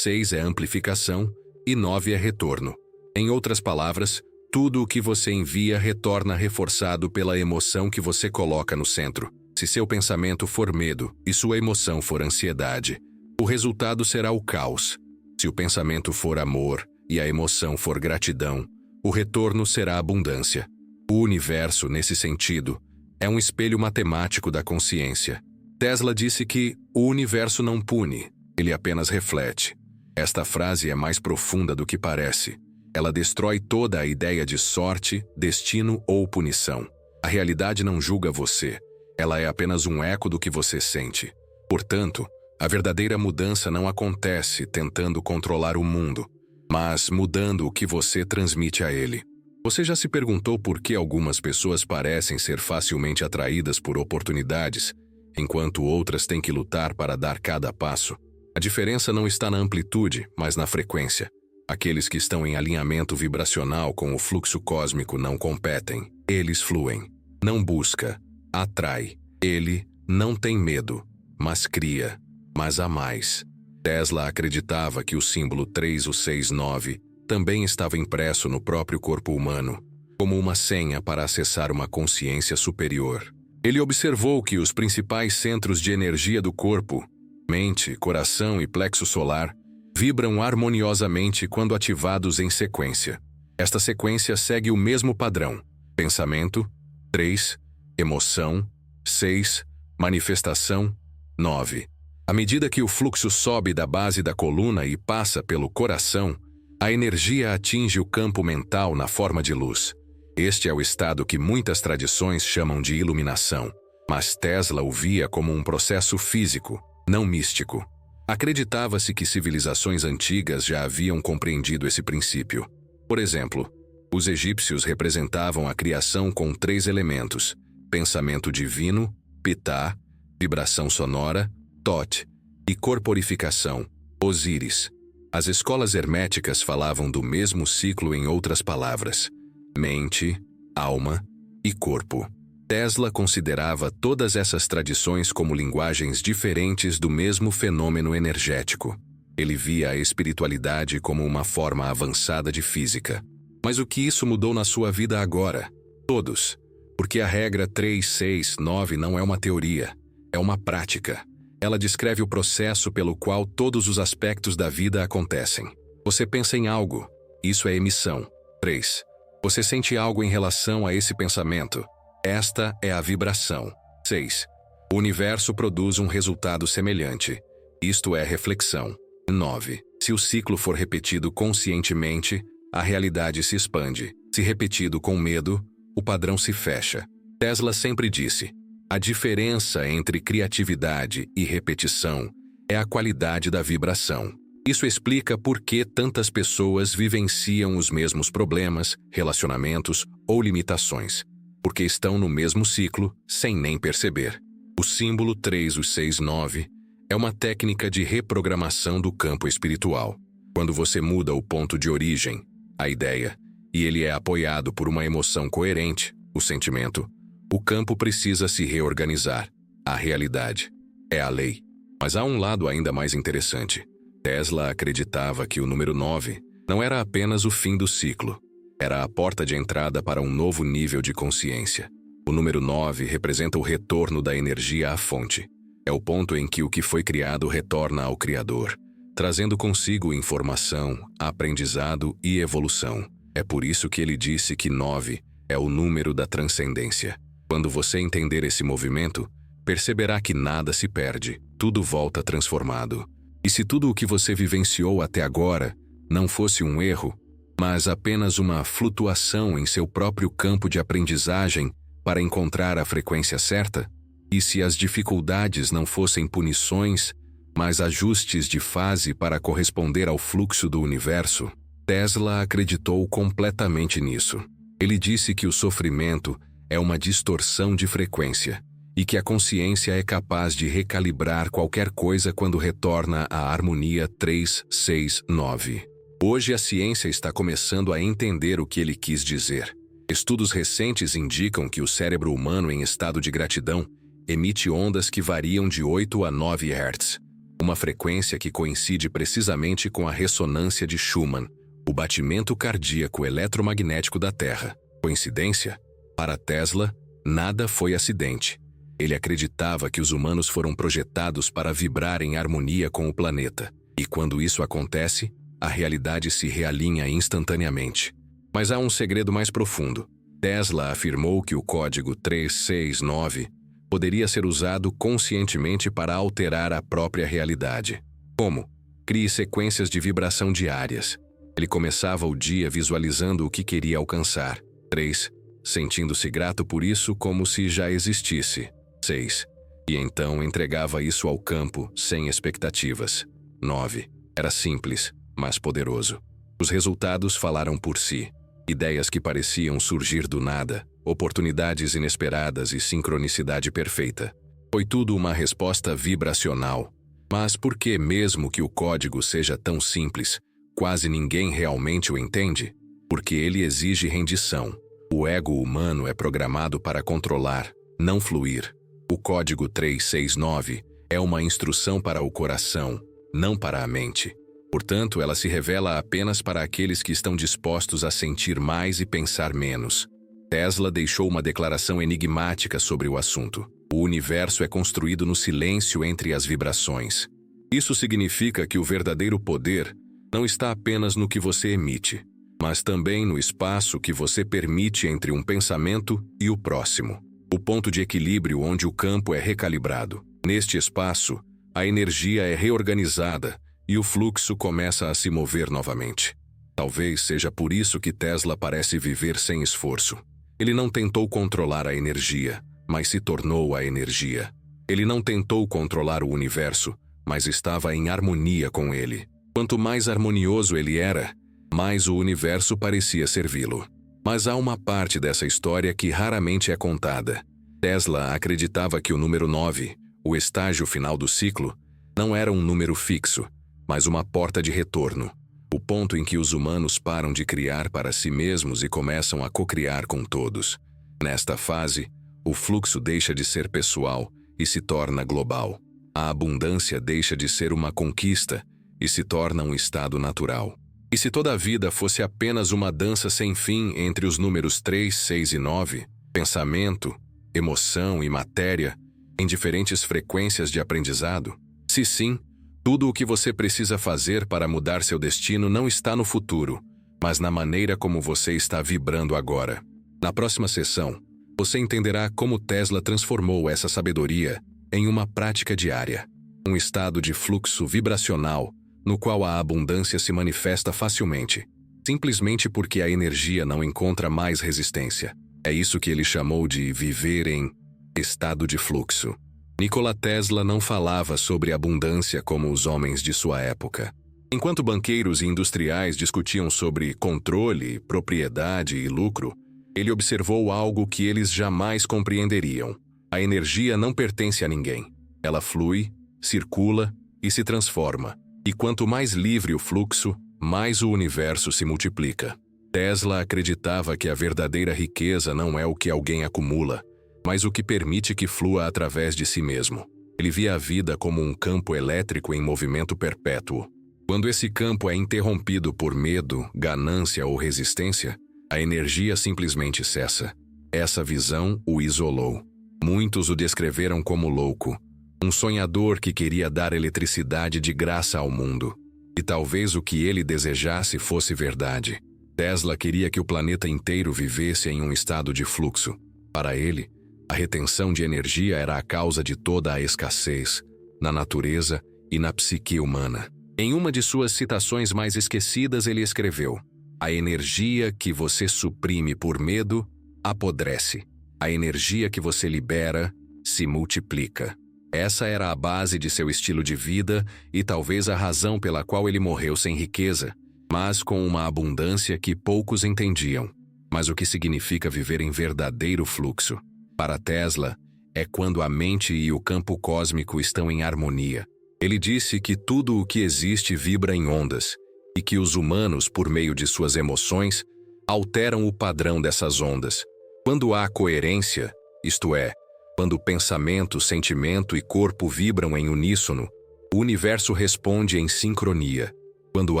[SPEAKER 1] 6 é amplificação e 9 é retorno. Em outras palavras, tudo o que você envia retorna reforçado pela emoção que você coloca no centro. Se seu pensamento for medo e sua emoção for ansiedade, o resultado será o caos. Se o pensamento for amor e a emoção for gratidão, o retorno será abundância. O universo, nesse sentido, é um espelho matemático da consciência. Tesla disse que o universo não pune, ele apenas reflete. Esta frase é mais profunda do que parece. Ela destrói toda a ideia de sorte, destino ou punição. A realidade não julga você. Ela é apenas um eco do que você sente. Portanto, a verdadeira mudança não acontece tentando controlar o mundo, mas mudando o que você transmite a ele. Você já se perguntou por que algumas pessoas parecem ser facilmente atraídas por oportunidades, enquanto outras têm que lutar para dar cada passo? A diferença não está na amplitude, mas na frequência. Aqueles que estão em alinhamento vibracional com o fluxo cósmico não competem, eles fluem. Não busca, atrai. Ele não tem medo, mas cria, mas há mais. Tesla acreditava que o símbolo 3169 também estava impresso no próprio corpo humano, como uma senha para acessar uma consciência superior. Ele observou que os principais centros de energia do corpo, mente, coração e plexo solar, vibram harmoniosamente quando ativados em sequência. Esta sequência segue o mesmo padrão: pensamento, 3, emoção, 6, manifestação, 9. À medida que o fluxo sobe da base da coluna e passa pelo coração, a energia atinge o campo mental na forma de luz. Este é o estado que muitas tradições chamam de iluminação, mas Tesla o via como um processo físico, não místico. Acreditava-se que civilizações antigas já haviam compreendido esse princípio. Por exemplo, os egípcios representavam a criação com 3 elementos: pensamento divino, pitá, vibração sonora, Tot, e corporificação, Osíris. As escolas herméticas falavam do mesmo ciclo em outras palavras: mente, alma e corpo. Tesla considerava todas essas tradições como linguagens diferentes do mesmo fenômeno energético. Ele via a espiritualidade como uma forma avançada de física. Mas o que isso mudou na sua vida agora? Todos. Porque a regra 369 não é uma teoria, é uma prática. Ela descreve o processo pelo qual todos os aspectos da vida acontecem. Você pensa em algo, isso é emissão. 3. Você sente algo em relação a esse pensamento. Esta é a vibração. 6. O universo produz um resultado semelhante. Isto é reflexão. 9. Se o ciclo for repetido conscientemente, a realidade se expande. Se repetido com medo, o padrão se fecha. Tesla sempre disse: a diferença entre criatividade e repetição é a qualidade da vibração. Isso explica por que tantas pessoas vivenciam os mesmos problemas, relacionamentos ou limitações. Porque estão no mesmo ciclo, sem nem perceber. O símbolo 3169 é uma técnica de reprogramação do campo espiritual. Quando você muda o ponto de origem, a ideia, e ele é apoiado por uma emoção coerente, o sentimento, o campo precisa se reorganizar. A realidade é a lei. Mas há um lado ainda mais interessante. Tesla acreditava que o número 9 não era apenas o fim do ciclo. Era a porta de entrada para um novo nível de consciência. O número 9 representa o retorno da energia à fonte. É o ponto em que o que foi criado retorna ao Criador, trazendo consigo informação, aprendizado e evolução. É por isso que ele disse que 9 é o número da transcendência. Quando você entender esse movimento, perceberá que nada se perde, tudo volta transformado. E se tudo o que você vivenciou até agora não fosse um erro, mas apenas uma flutuação em seu próprio campo de aprendizagem para encontrar a frequência certa? E se as dificuldades não fossem punições, mas ajustes de fase para corresponder ao fluxo do universo? Tesla acreditou completamente nisso. Ele disse que o sofrimento é uma distorção de frequência e que a consciência é capaz de recalibrar qualquer coisa quando retorna à harmonia 369. Hoje a ciência está começando a entender o que ele quis dizer. Estudos recentes indicam que o cérebro humano em estado de gratidão emite ondas que variam de 8 a 9 Hz, uma frequência que coincide precisamente com a ressonância de Schumann, o batimento cardíaco eletromagnético da Terra. Coincidência? Para Tesla, nada foi acidente. Ele acreditava que os humanos foram projetados para vibrar em harmonia com o planeta. E quando isso acontece, a realidade se realinha instantaneamente. Mas há um segredo mais profundo. Tesla afirmou que o código 369 poderia ser usado conscientemente para alterar a própria realidade. Como? Crie sequências de vibração diárias. Ele começava o dia visualizando o que queria alcançar. 3. Sentindo-se grato por isso como se já existisse. 6. E então entregava isso ao campo, sem expectativas. 9. Era simples, mas poderoso. Os resultados falaram por si. Ideias que pareciam surgir do nada, oportunidades inesperadas e sincronicidade perfeita. Foi tudo uma resposta vibracional. Mas por que, mesmo que o código seja tão simples, quase ninguém realmente o entende, porque ele exige rendição. O ego humano é programado para controlar, não fluir. O código 369 é uma instrução para o coração, não para a mente. Portanto, ela se revela apenas para aqueles que estão dispostos a sentir mais e pensar menos. Tesla deixou uma declaração enigmática sobre o assunto. O universo é construído no silêncio entre as vibrações. Isso significa que o verdadeiro poder não está apenas no que você emite, mas também no espaço que você permite entre um pensamento e o próximo. O ponto de equilíbrio onde o campo é recalibrado. Neste espaço, a energia é reorganizada e o fluxo começa a se mover novamente. Talvez seja por isso que Tesla parece viver sem esforço. Ele não tentou controlar a energia, mas se tornou a energia. Ele não tentou controlar o universo, mas estava em harmonia com ele. Quanto mais harmonioso ele era, mais o universo parecia servi-lo. Mas há uma parte dessa história que raramente é contada. Tesla acreditava que o número 9, o estágio final do ciclo, não era um número fixo, mas uma porta de retorno. O ponto em que os humanos param de criar para si mesmos e começam a cocriar com todos. Nesta fase, o fluxo deixa de ser pessoal e se torna global. A abundância deixa de ser uma conquista e se torna um estado natural. E se toda a vida fosse apenas uma dança sem fim entre os números 3, 6 e 9, pensamento, emoção e matéria, em diferentes frequências de aprendizado? Se sim, tudo o que você precisa fazer para mudar seu destino não está no futuro, mas na maneira como você está vibrando agora. Na próxima sessão, você entenderá como Tesla transformou essa sabedoria em uma prática diária, um estado de fluxo vibracional no qual a abundância se manifesta facilmente, simplesmente porque a energia não encontra mais resistência. É isso que ele chamou de viver em estado de fluxo. Nikola Tesla não falava sobre abundância como os homens de sua época. Enquanto banqueiros e industriais discutiam sobre controle, propriedade e lucro, ele observou algo que eles jamais compreenderiam. A energia não pertence a ninguém. Ela flui, circula e se transforma. E quanto mais livre o fluxo, mais o universo se multiplica. Tesla acreditava que a verdadeira riqueza não é o que alguém acumula, mas o que permite que flua através de si mesmo. Ele via a vida como um campo elétrico em movimento perpétuo. Quando esse campo é interrompido por medo, ganância ou resistência, a energia simplesmente cessa. Essa visão o isolou. Muitos o descreveram como louco, um sonhador que queria dar eletricidade de graça ao mundo. E talvez o que ele desejasse fosse verdade. Tesla queria que o planeta inteiro vivesse em um estado de fluxo. Para ele, a retenção de energia era a causa de toda a escassez, na natureza e na psique humana. Em uma de suas citações mais esquecidas, ele escreveu: "A energia que você suprime por medo apodrece. A energia que você libera se multiplica." Essa era a base de seu estilo de vida e talvez a razão pela qual ele morreu sem riqueza, mas com uma abundância que poucos entendiam. Mas o que significa viver em verdadeiro fluxo? Para Tesla, é quando a mente e o campo cósmico estão em harmonia. Ele disse que tudo o que existe vibra em ondas, e que os humanos, por meio de suas emoções, alteram o padrão dessas ondas. Quando há coerência, isto é, quando pensamento, sentimento e corpo vibram em uníssono, o universo responde em sincronia. Quando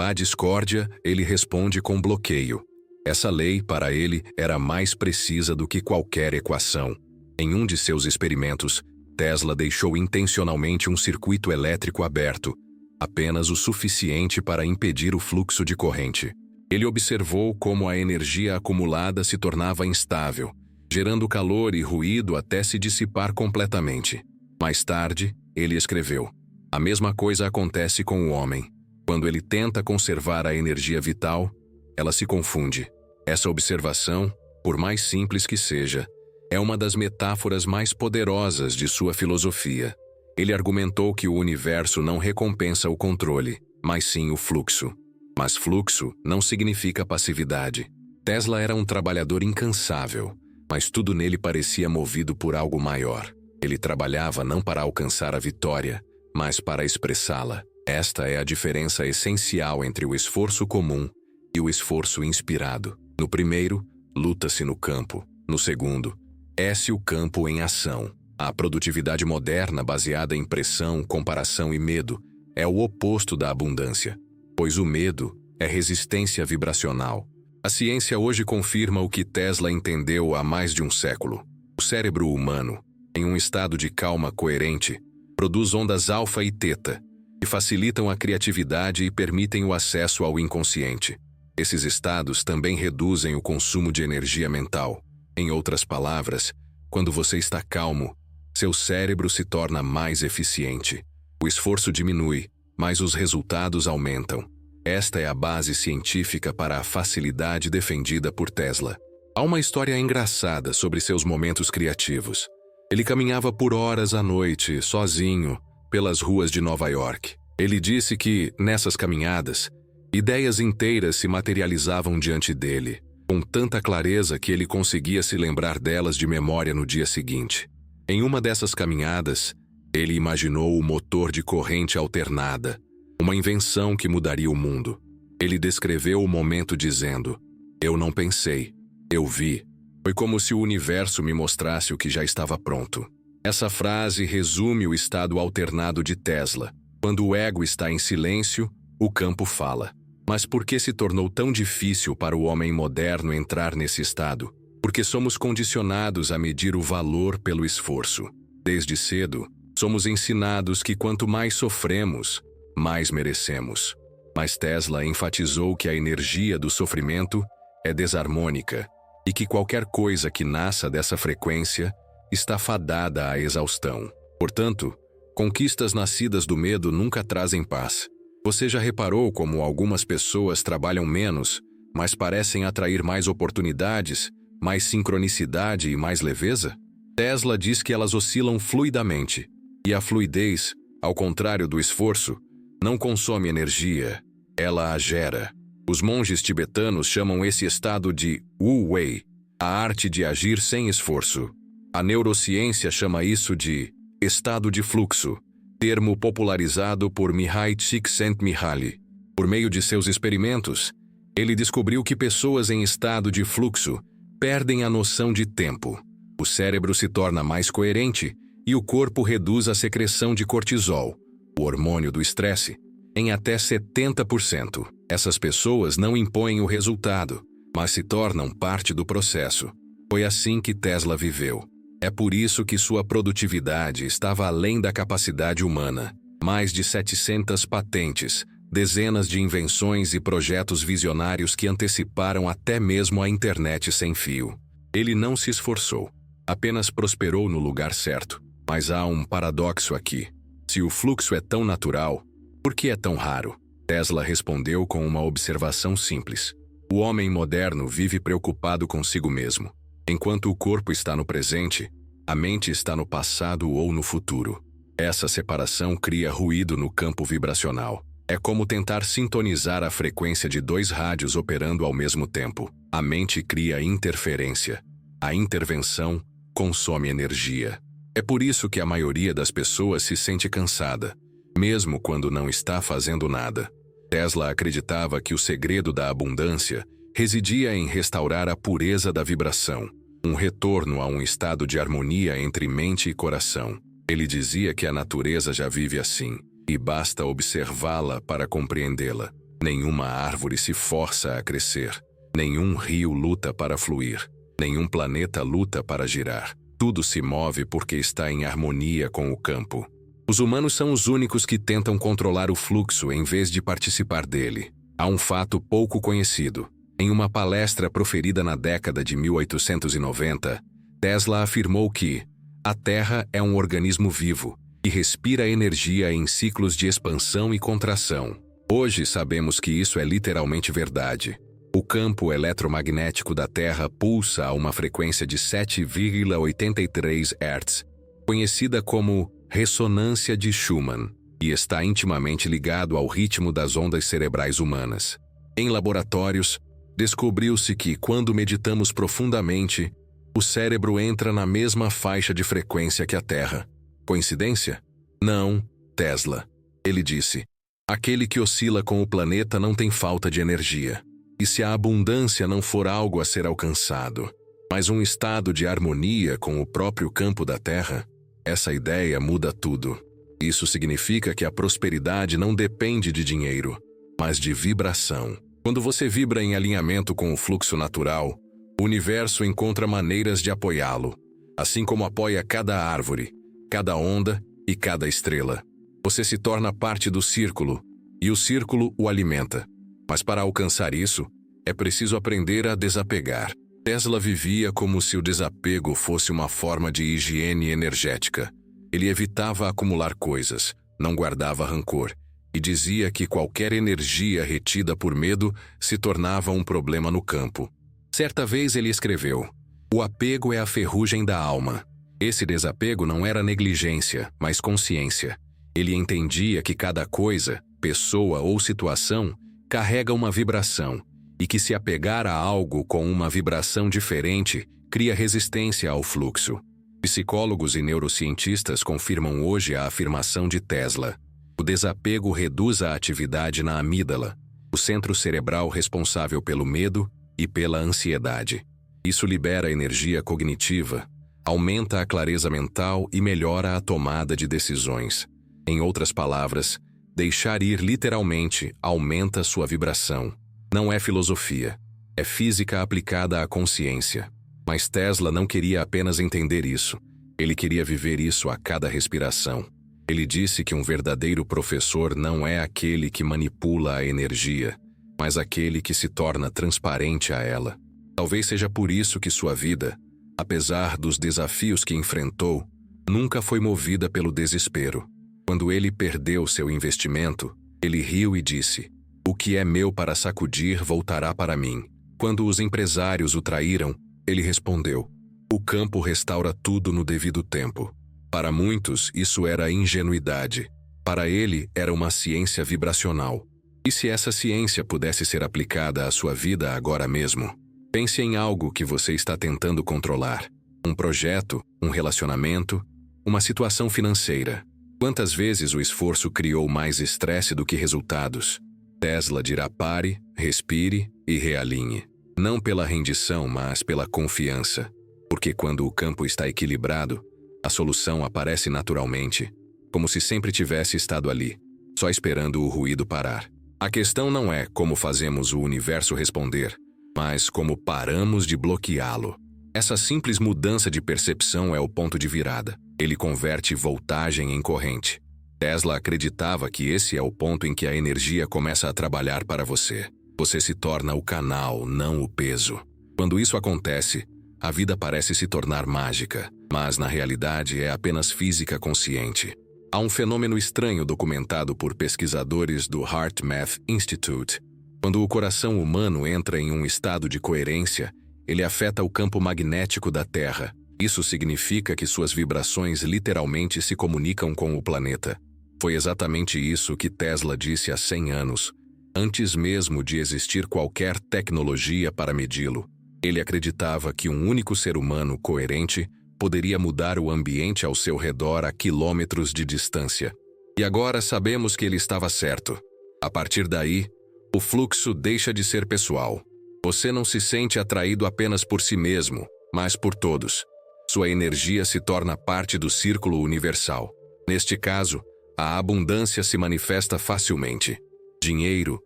[SPEAKER 1] há discórdia, ele responde com bloqueio. Essa lei, para ele, era mais precisa do que qualquer equação. Em um de seus experimentos, Tesla deixou intencionalmente um circuito elétrico aberto, apenas o suficiente para impedir o fluxo de corrente. Ele observou como a energia acumulada se tornava instável, gerando calor e ruído até se dissipar completamente. Mais tarde, ele escreveu: "A mesma coisa acontece com o homem. Quando ele tenta conservar a energia vital, ela se confunde." Essa observação, por mais simples que seja, é uma das metáforas mais poderosas de sua filosofia. Ele argumentou que o universo não recompensa o controle, mas sim o fluxo. Mas fluxo não significa passividade. Tesla era um trabalhador incansável, mas tudo nele parecia movido por algo maior. Ele trabalhava não para alcançar a vitória, mas para expressá-la. Esta é a diferença essencial entre o esforço comum e o esforço inspirado. No primeiro, luta-se no campo. No segundo, é-se o campo em ação. A produtividade moderna, baseada em pressão, comparação e medo, é o oposto da abundância, pois o medo é resistência vibracional. A ciência hoje confirma o que Tesla entendeu há mais de um século. O cérebro humano, em um estado de calma coerente, produz ondas alfa e teta, que facilitam a criatividade e permitem o acesso ao inconsciente. Esses estados também reduzem o consumo de energia mental. Em outras palavras, quando você está calmo, seu cérebro se torna mais eficiente. O esforço diminui, mas os resultados aumentam. Esta é a base científica para a facilidade defendida por Tesla. Há uma história engraçada sobre seus momentos criativos. Ele caminhava por horas à noite, sozinho, pelas ruas de Nova York. Ele disse que, nessas caminhadas, ideias inteiras se materializavam diante dele, com tanta clareza que ele conseguia se lembrar delas de memória no dia seguinte. Em uma dessas caminhadas, ele imaginou o motor de corrente alternada, uma invenção que mudaria o mundo. Ele descreveu o momento dizendo: "Eu não pensei, eu vi. Foi como se o universo me mostrasse o que já estava pronto." Essa frase resume o estado alternado de Tesla. Quando o ego está em silêncio, o campo fala. Mas por que se tornou tão difícil para o homem moderno entrar nesse estado? Porque somos condicionados a medir o valor pelo esforço. Desde cedo, somos ensinados que quanto mais sofremos, mais merecemos. Mas Tesla enfatizou que a energia do sofrimento é desarmônica e que qualquer coisa que nasça dessa frequência está fadada à exaustão. Portanto, conquistas nascidas do medo nunca trazem paz. Você já reparou como algumas pessoas trabalham menos, mas parecem atrair mais oportunidades, mais sincronicidade e mais leveza? Tesla diz que elas oscilam fluidamente, e a fluidez, ao contrário do esforço, não consome energia, ela a gera. Os monges tibetanos chamam esse estado de Wu Wei, a arte de agir sem esforço. A neurociência chama isso de estado de fluxo, termo popularizado por Mihai Csikszentmihalyi. Por meio de seus experimentos, ele descobriu que pessoas em estado de fluxo perdem a noção de tempo. O cérebro se torna mais coerente e o corpo reduz a secreção de cortisol, o hormônio do estresse, em até 70%. Essas pessoas não impõem o resultado, mas se tornam parte do processo. Foi assim que Tesla viveu. É por isso que sua produtividade estava além da capacidade humana. Mais de 700 patentes, dezenas de invenções e projetos visionários que anteciparam até mesmo a internet sem fio. Ele não se esforçou, apenas prosperou no lugar certo. Mas há um paradoxo aqui. Se o fluxo é tão natural, por que é tão raro? Tesla respondeu com uma observação simples. O homem moderno vive preocupado consigo mesmo. Enquanto o corpo está no presente, a mente está no passado ou no futuro. Essa separação cria ruído no campo vibracional. É como tentar sintonizar a frequência de dois rádios operando ao mesmo tempo. A mente cria interferência. A intervenção consome energia. É por isso que a maioria das pessoas se sente cansada, mesmo quando não está fazendo nada. Tesla acreditava que o segredo da abundância residia em restaurar a pureza da vibração, um retorno a um estado de harmonia entre mente e coração. Ele dizia que a natureza já vive assim, e basta observá-la para compreendê-la. Nenhuma árvore se força a crescer, nenhum rio luta para fluir, nenhum planeta luta para girar. Tudo se move porque está em harmonia com o campo. Os humanos são os únicos que tentam controlar o fluxo em vez de participar dele. Há um fato pouco conhecido. Em uma palestra proferida na década de 1890, Tesla afirmou que a Terra é um organismo vivo e respira energia em ciclos de expansão e contração. Hoje sabemos que isso é literalmente verdade. O campo eletromagnético da Terra pulsa a uma frequência de 7,83 Hz, conhecida como ressonância de Schumann, e está intimamente ligado ao ritmo das ondas cerebrais humanas. Em laboratórios, descobriu-se que, quando meditamos profundamente, o cérebro entra na mesma faixa de frequência que a Terra. Coincidência? Não, Tesla. Ele disse, Aquele que oscila com o planeta não tem falta de energia. E se a abundância não for algo a ser alcançado, mas um estado de harmonia com o próprio campo da Terra, essa ideia muda tudo. Isso significa que a prosperidade não depende de dinheiro, mas de vibração. Quando você vibra em alinhamento com o fluxo natural, o universo encontra maneiras de apoiá-lo, assim como apoia cada árvore, cada onda e cada estrela. Você se torna parte do círculo, e o círculo o alimenta. Mas para alcançar isso, é preciso aprender a desapegar. Tesla vivia como se o desapego fosse uma forma de higiene energética. Ele evitava acumular coisas, não guardava rancor, e dizia que qualquer energia retida por medo se tornava um problema no campo. Certa vez ele escreveu: "O apego é a ferrugem da alma." Esse desapego não era negligência, mas consciência. Ele entendia que cada coisa, pessoa ou situação carrega uma vibração, e que se apegar a algo com uma vibração diferente cria resistência ao fluxo. Psicólogos e neurocientistas confirmam hoje a afirmação de Tesla. O desapego reduz a atividade na amígdala, o centro cerebral responsável pelo medo e pela ansiedade. Isso libera energia cognitiva, aumenta a clareza mental e melhora a tomada de decisões. Em outras palavras, deixar ir literalmente aumenta sua vibração. Não é filosofia, é física aplicada à consciência. Mas Tesla não queria apenas entender isso, ele queria viver isso a cada respiração. Ele disse que um verdadeiro professor não é aquele que manipula a energia, mas aquele que se torna transparente a ela. Talvez seja por isso que sua vida, apesar dos desafios que enfrentou, nunca foi movida pelo desespero. Quando ele perdeu seu investimento, ele riu e disse: "O que é meu para sacudir voltará para mim." Quando os empresários o traíram, ele respondeu: "O campo restaura tudo no devido tempo." Para muitos, isso era ingenuidade. Para ele, era uma ciência vibracional. E se essa ciência pudesse ser aplicada à sua vida agora mesmo? Pense em algo que você está tentando controlar. Um projeto, um relacionamento, uma situação financeira. Quantas vezes o esforço criou mais estresse do que resultados? Tesla dirá: pare, respire e realinhe. Não pela rendição, mas pela confiança. Porque quando o campo está equilibrado, a solução aparece naturalmente, como se sempre tivesse estado ali, só esperando o ruído parar. A questão não é como fazemos o universo responder, mas como paramos de bloqueá-lo. Essa simples mudança de percepção é o ponto de virada. Ele converte voltagem em corrente. Tesla acreditava que esse é o ponto em que a energia começa a trabalhar para você. Você se torna o canal, não o peso. Quando isso acontece, a vida parece se tornar mágica, mas na realidade é apenas física consciente. Há um fenômeno estranho documentado por pesquisadores do HeartMath Institute. Quando o coração humano entra em um estado de coerência, ele afeta o campo magnético da Terra. Isso significa que suas vibrações literalmente se comunicam com o planeta. Foi exatamente isso que Tesla disse há 100 anos, antes mesmo de existir qualquer tecnologia para medi-lo. Ele acreditava que um único ser humano coerente poderia mudar o ambiente ao seu redor a quilômetros de distância. E agora sabemos que ele estava certo. A partir daí, o fluxo deixa de ser pessoal. Você não se sente atraído apenas por si mesmo, mas por todos. Sua energia se torna parte do círculo universal. Neste caso, a abundância se manifesta facilmente. Dinheiro,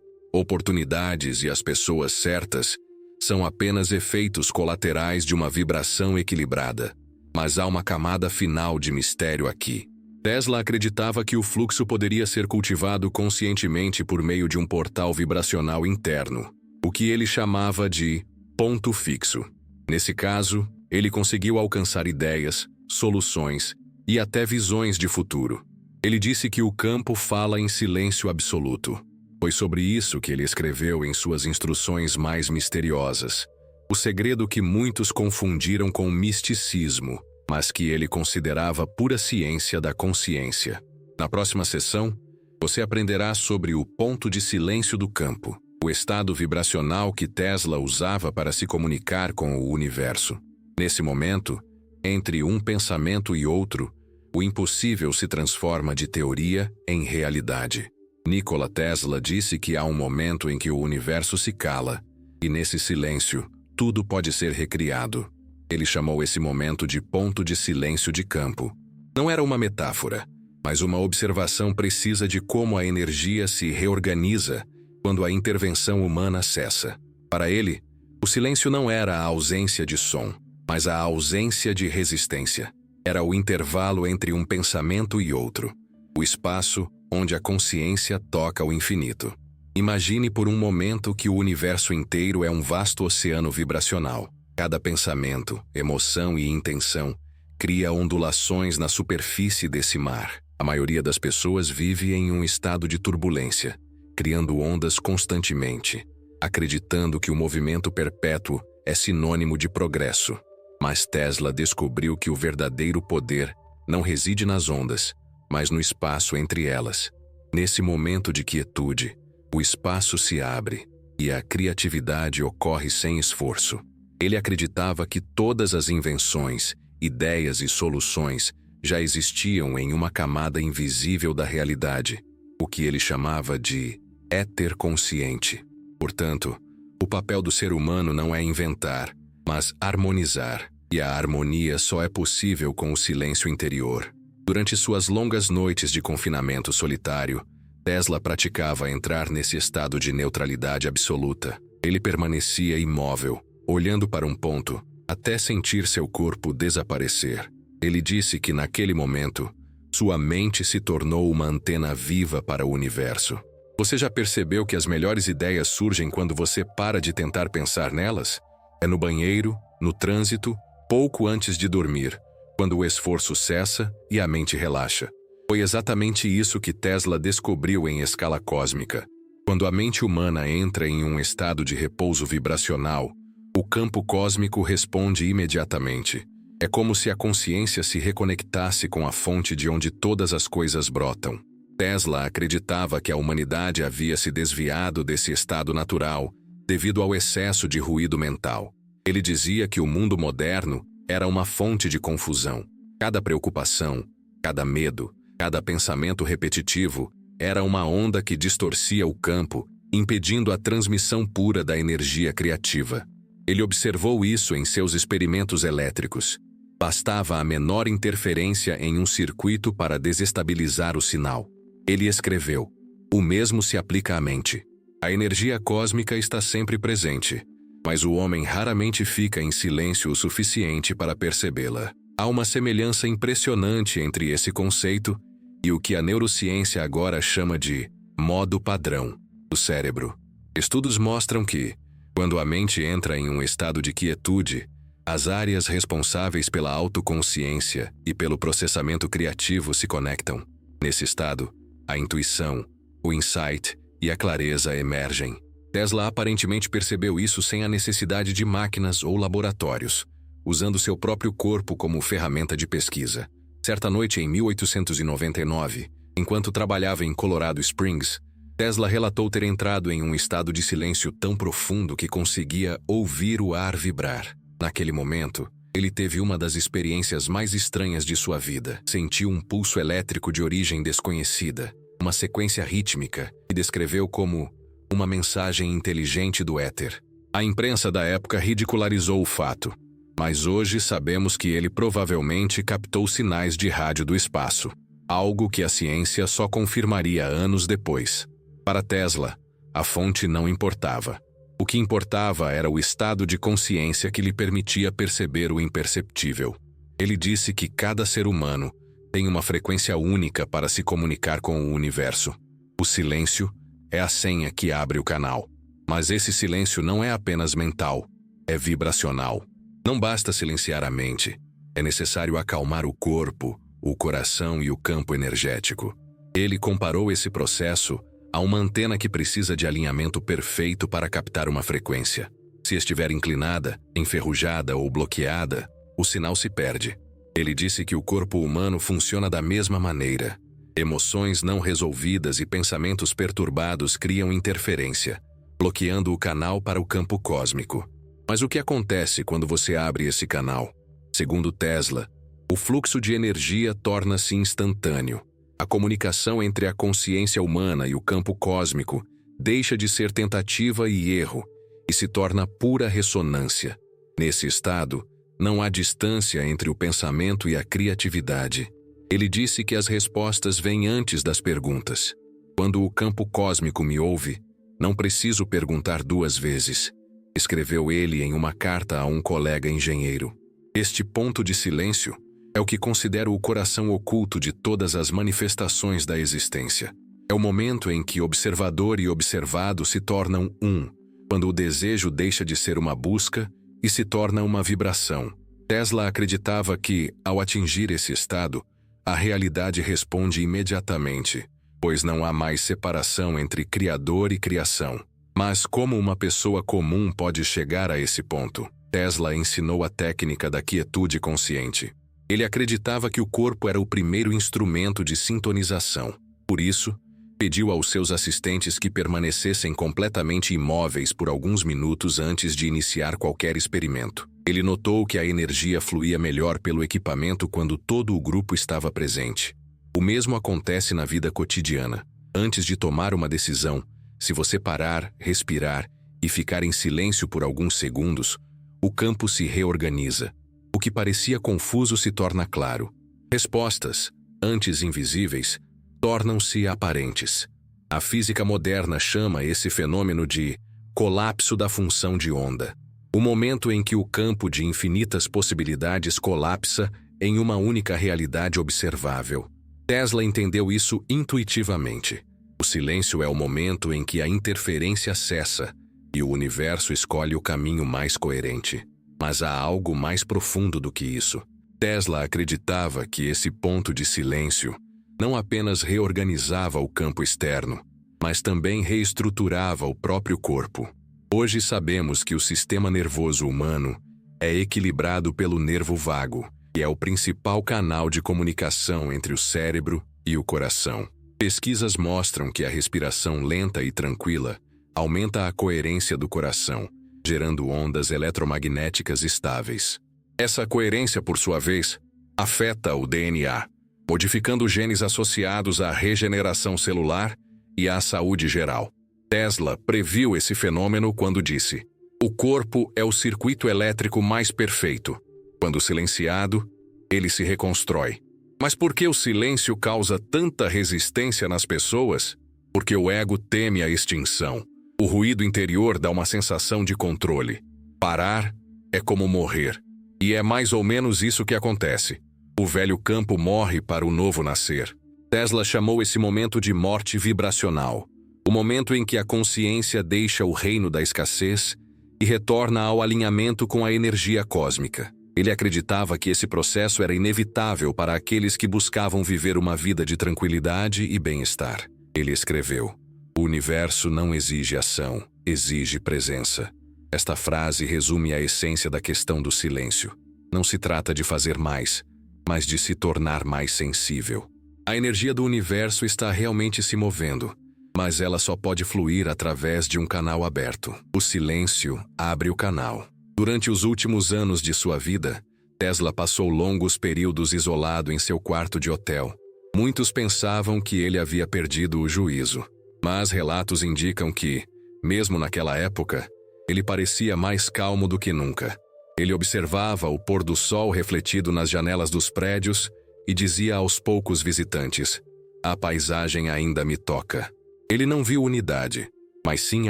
[SPEAKER 1] oportunidades e as pessoas certas são apenas efeitos colaterais de uma vibração equilibrada. Mas há uma camada final de mistério aqui. Tesla acreditava que o fluxo poderia ser cultivado conscientemente por meio de um portal vibracional interno, o que ele chamava de ponto fixo. Nesse caso, ele conseguiu alcançar ideias, soluções e até visões de futuro. Ele disse que o campo fala em silêncio absoluto. Foi sobre isso que ele escreveu em suas instruções mais misteriosas. O segredo que muitos confundiram com misticismo, mas que ele considerava pura ciência da consciência. Na próxima sessão, você aprenderá sobre o ponto de silêncio do campo, o estado vibracional que Tesla usava para se comunicar com o universo. Nesse momento, entre um pensamento e outro, o impossível se transforma de teoria em realidade. Nikola Tesla disse que há um momento em que o universo se cala, e nesse silêncio, tudo pode ser recriado. Ele chamou esse momento de ponto de silêncio de campo. Não era uma metáfora, mas uma observação precisa de como a energia se reorganiza quando a intervenção humana cessa. Para ele, o silêncio não era a ausência de som, mas a ausência de resistência. Era o intervalo entre um pensamento e outro. O espaço onde a consciência toca o infinito. Imagine por um momento que o universo inteiro é um vasto oceano vibracional. Cada pensamento, emoção e intenção cria ondulações na superfície desse mar. A maioria das pessoas vive em um estado de turbulência, criando ondas constantemente, acreditando que o movimento perpétuo é sinônimo de progresso. Mas Tesla descobriu que o verdadeiro poder não reside nas ondas, mas no espaço entre elas. Nesse momento de quietude, o espaço se abre e a criatividade ocorre sem esforço. Ele acreditava que todas as invenções, ideias e soluções já existiam em uma camada invisível da realidade, o que ele chamava de éter consciente. Portanto, o papel do ser humano não é inventar, mas harmonizar, e a harmonia só é possível com o silêncio interior. Durante suas longas noites de confinamento solitário, Tesla praticava entrar nesse estado de neutralidade absoluta. Ele permanecia imóvel, olhando para um ponto, até sentir seu corpo desaparecer. Ele disse que naquele momento, sua mente se tornou uma antena viva para o universo. Você já percebeu que as melhores ideias surgem quando você para de tentar pensar nelas? É no banheiro, no trânsito, pouco antes de dormir, quando o esforço cessa e a mente relaxa. Foi exatamente isso que Tesla descobriu em escala cósmica. Quando a mente humana entra em um estado de repouso vibracional, o campo cósmico responde imediatamente. É como se a consciência se reconectasse com a fonte de onde todas as coisas brotam. Tesla acreditava que a humanidade havia se desviado desse estado natural devido ao excesso de ruído mental. Ele dizia que o mundo moderno era uma fonte de confusão. Cada preocupação, cada medo, cada pensamento repetitivo era uma onda que distorcia o campo, impedindo a transmissão pura da energia criativa. Ele observou isso em seus experimentos elétricos. Bastava a menor interferência em um circuito para desestabilizar o sinal. Ele escreveu: "O mesmo se aplica à mente. A energia cósmica está sempre presente, mas o homem raramente fica em silêncio o suficiente para percebê-la." Há uma semelhança impressionante entre esse conceito e o que a neurociência agora chama de modo padrão do cérebro. Estudos mostram que, quando a mente entra em um estado de quietude, as áreas responsáveis pela autoconsciência e pelo processamento criativo se conectam. Nesse estado, a intuição, o insight e a clareza emergem. Tesla aparentemente percebeu isso sem a necessidade de máquinas ou laboratórios, usando seu próprio corpo como ferramenta de pesquisa. Certa noite em 1899, enquanto trabalhava em Colorado Springs, Tesla relatou ter entrado em um estado de silêncio tão profundo que conseguia ouvir o ar vibrar. Naquele momento, ele teve uma das experiências mais estranhas de sua vida. Sentiu um pulso elétrico de origem desconhecida, uma sequência rítmica, que descreveu como uma mensagem inteligente do éter. A imprensa da época ridicularizou o fato, mas hoje sabemos que ele provavelmente captou sinais de rádio do espaço, algo que a ciência só confirmaria anos depois. Para Tesla, a fonte não importava. O que importava era o estado de consciência que lhe permitia perceber o imperceptível. Ele disse que cada ser humano tem uma frequência única para se comunicar com o universo. O silêncio é a senha que abre o canal. Mas esse silêncio não é apenas mental, é vibracional. Não basta silenciar a mente, é necessário acalmar o corpo, o coração e o campo energético. Ele comparou esse processo a uma antena que precisa de alinhamento perfeito para captar uma frequência. Se estiver inclinada, enferrujada ou bloqueada, o sinal se perde. Ele disse que o corpo humano funciona da mesma maneira. Emoções não resolvidas e pensamentos perturbados criam interferência, bloqueando o canal para o campo cósmico. Mas o que acontece quando você abre esse canal? Segundo Tesla, o fluxo de energia torna-se instantâneo. A comunicação entre a consciência humana e o campo cósmico deixa de ser tentativa e erro e se torna pura ressonância. Nesse estado, não há distância entre o pensamento e a criatividade. Ele disse que as respostas vêm antes das perguntas. Quando o campo cósmico me ouve, não preciso perguntar 2 vezes, escreveu ele em uma carta a um colega engenheiro. Este ponto de silêncio é o que considero o coração oculto de todas as manifestações da existência. É o momento em que observador e observado se tornam um, quando o desejo deixa de ser uma busca e se torna uma vibração. Tesla acreditava que, ao atingir esse estado, a realidade responde imediatamente, pois não há mais separação entre criador e criação. Mas como uma pessoa comum pode chegar a esse ponto? Tesla ensinou a técnica da quietude consciente. Ele acreditava que o corpo era o primeiro instrumento de sintonização. Por isso, pediu aos seus assistentes que permanecessem completamente imóveis por alguns minutos antes de iniciar qualquer experimento. Ele notou que a energia fluía melhor pelo equipamento quando todo o grupo estava presente. O mesmo acontece na vida cotidiana. Antes de tomar uma decisão, se você parar, respirar e ficar em silêncio por alguns segundos, o campo se reorganiza. O que parecia confuso se torna claro. Respostas, antes invisíveis, tornam-se aparentes. A física moderna chama esse fenômeno de colapso da função de onda. O momento em que o campo de infinitas possibilidades colapsa em uma única realidade observável. Tesla entendeu isso intuitivamente. O silêncio é o momento em que a interferência cessa e o universo escolhe o caminho mais coerente. Mas há algo mais profundo do que isso. Tesla acreditava que esse ponto de silêncio não apenas reorganizava o campo externo, mas também reestruturava o próprio corpo. Hoje sabemos que o sistema nervoso humano é equilibrado pelo nervo vago, que é o principal canal de comunicação entre o cérebro e o coração. Pesquisas mostram que a respiração lenta e tranquila aumenta a coerência do coração, gerando ondas eletromagnéticas estáveis. Essa coerência, por sua vez, afeta o DNA, modificando genes associados à regeneração celular e à saúde geral. Tesla previu esse fenômeno quando disse: "O corpo é o circuito elétrico mais perfeito. Quando silenciado, ele se reconstrói." Mas por que o silêncio causa tanta resistência nas pessoas? Porque o ego teme a extinção. O ruído interior dá uma sensação de controle. Parar é como morrer. E é mais ou menos isso que acontece. O velho campo morre para o novo nascer. Tesla chamou esse momento de morte vibracional. O momento em que a consciência deixa o reino da escassez e retorna ao alinhamento com a energia cósmica. Ele acreditava que esse processo era inevitável para aqueles que buscavam viver uma vida de tranquilidade e bem-estar. Ele escreveu: "O universo não exige ação, exige presença." Esta frase resume a essência da questão do silêncio. Não se trata de fazer mais, mas de se tornar mais sensível. A energia do universo está realmente se movendo, mas ela só pode fluir através de um canal aberto. O silêncio abre o canal. Durante os últimos anos de sua vida, Tesla passou longos períodos isolado em seu quarto de hotel. Muitos pensavam que ele havia perdido o juízo, mas relatos indicam que, mesmo naquela época, ele parecia mais calmo do que nunca. Ele observava o pôr do sol refletido nas janelas dos prédios e dizia aos poucos visitantes: "A paisagem ainda me toca." Ele não viu unidade, mas sim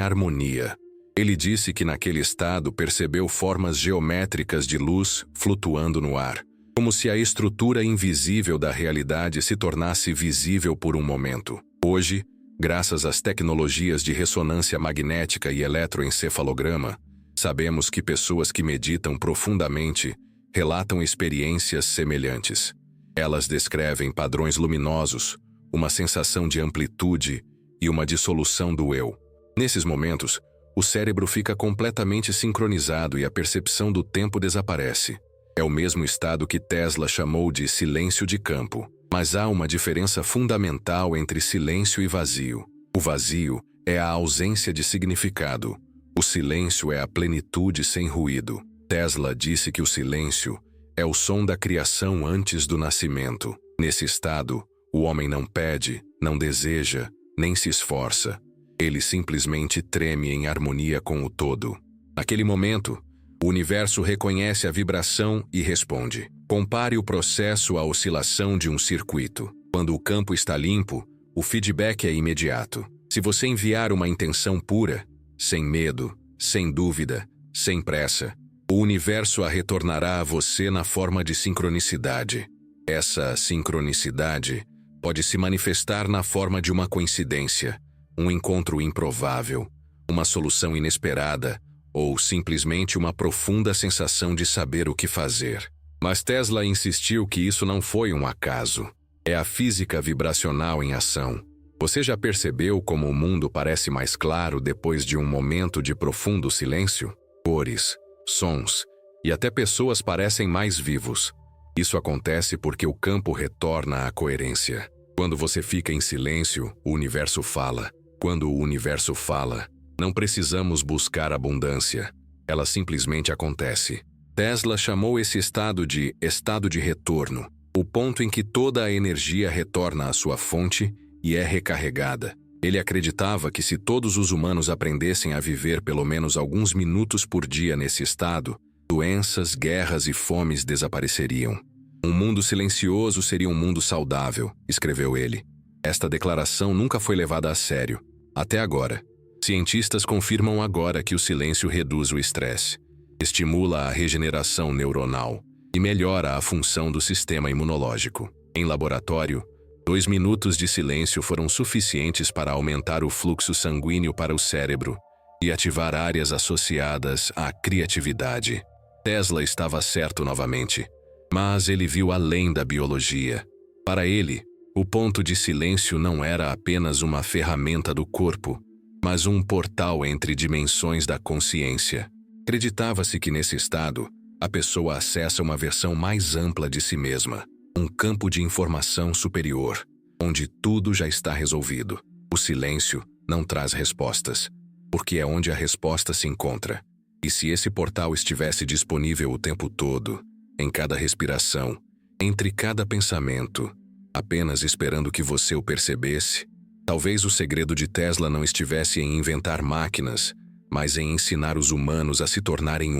[SPEAKER 1] harmonia. Ele disse que naquele estado percebeu formas geométricas de luz flutuando no ar, como se a estrutura invisível da realidade se tornasse visível por um momento. Hoje, graças às tecnologias de ressonância magnética e eletroencefalograma, sabemos que pessoas que meditam profundamente relatam experiências semelhantes. Elas descrevem padrões luminosos, uma sensação de amplitude e uma dissolução do eu. Nesses momentos, o cérebro fica completamente sincronizado e a percepção do tempo desaparece. É o mesmo estado que Tesla chamou de silêncio de campo. Mas há uma diferença fundamental entre silêncio e vazio. O vazio é a ausência de significado. O silêncio é a plenitude sem ruído. Tesla disse que o silêncio é o som da criação antes do nascimento. Nesse estado, O homem não pede, não deseja, nem se esforça. Ele simplesmente treme em harmonia com o todo. Naquele momento, o universo reconhece a vibração e responde. Compare o processo à oscilação de um circuito. Quando o campo está limpo, o feedback é imediato. Se você enviar uma intenção pura, sem medo, sem dúvida, sem pressa, o universo a retornará a você na forma de sincronicidade. Essa sincronicidade pode se manifestar na forma de uma coincidência, um encontro improvável, uma solução inesperada ou simplesmente uma profunda sensação de saber o que fazer. Mas Tesla insistiu que isso não foi um acaso. É a física vibracional em ação. Você já percebeu como o mundo parece mais claro depois de um momento de profundo silêncio? Cores, sons e até pessoas parecem mais vivos. Isso acontece porque o campo retorna à coerência. Quando você fica em silêncio, o universo fala. Quando o universo fala, não precisamos buscar abundância. Ela simplesmente acontece. Tesla chamou esse estado de retorno, o ponto em que toda a energia retorna à sua fonte e é recarregada. Ele acreditava que se todos os humanos aprendessem a viver pelo menos alguns minutos por dia nesse estado, doenças, guerras e fomes desapareceriam. Um mundo silencioso seria um mundo saudável, escreveu ele. Esta declaração nunca foi levada a sério, até agora. Cientistas confirmam agora que o silêncio reduz o estresse, estimula a regeneração neuronal e melhora a função do sistema imunológico. Em laboratório, 2 minutos de silêncio foram suficientes para aumentar o fluxo sanguíneo para o cérebro e ativar áreas associadas à criatividade. Tesla estava certo novamente, mas ele viu além da biologia. Para ele, o ponto de silêncio não era apenas uma ferramenta do corpo, mas um portal entre dimensões da consciência. Acreditava-se que nesse estado, a pessoa acessa uma versão mais ampla de si mesma, um campo de informação superior, onde tudo já está resolvido. O silêncio não traz respostas, porque é onde a resposta se encontra. E se esse portal estivesse disponível o tempo todo, em cada respiração, entre cada pensamento, apenas esperando que você o percebesse, talvez o segredo de Tesla não estivesse em inventar máquinas, mas em ensinar os humanos a se tornarem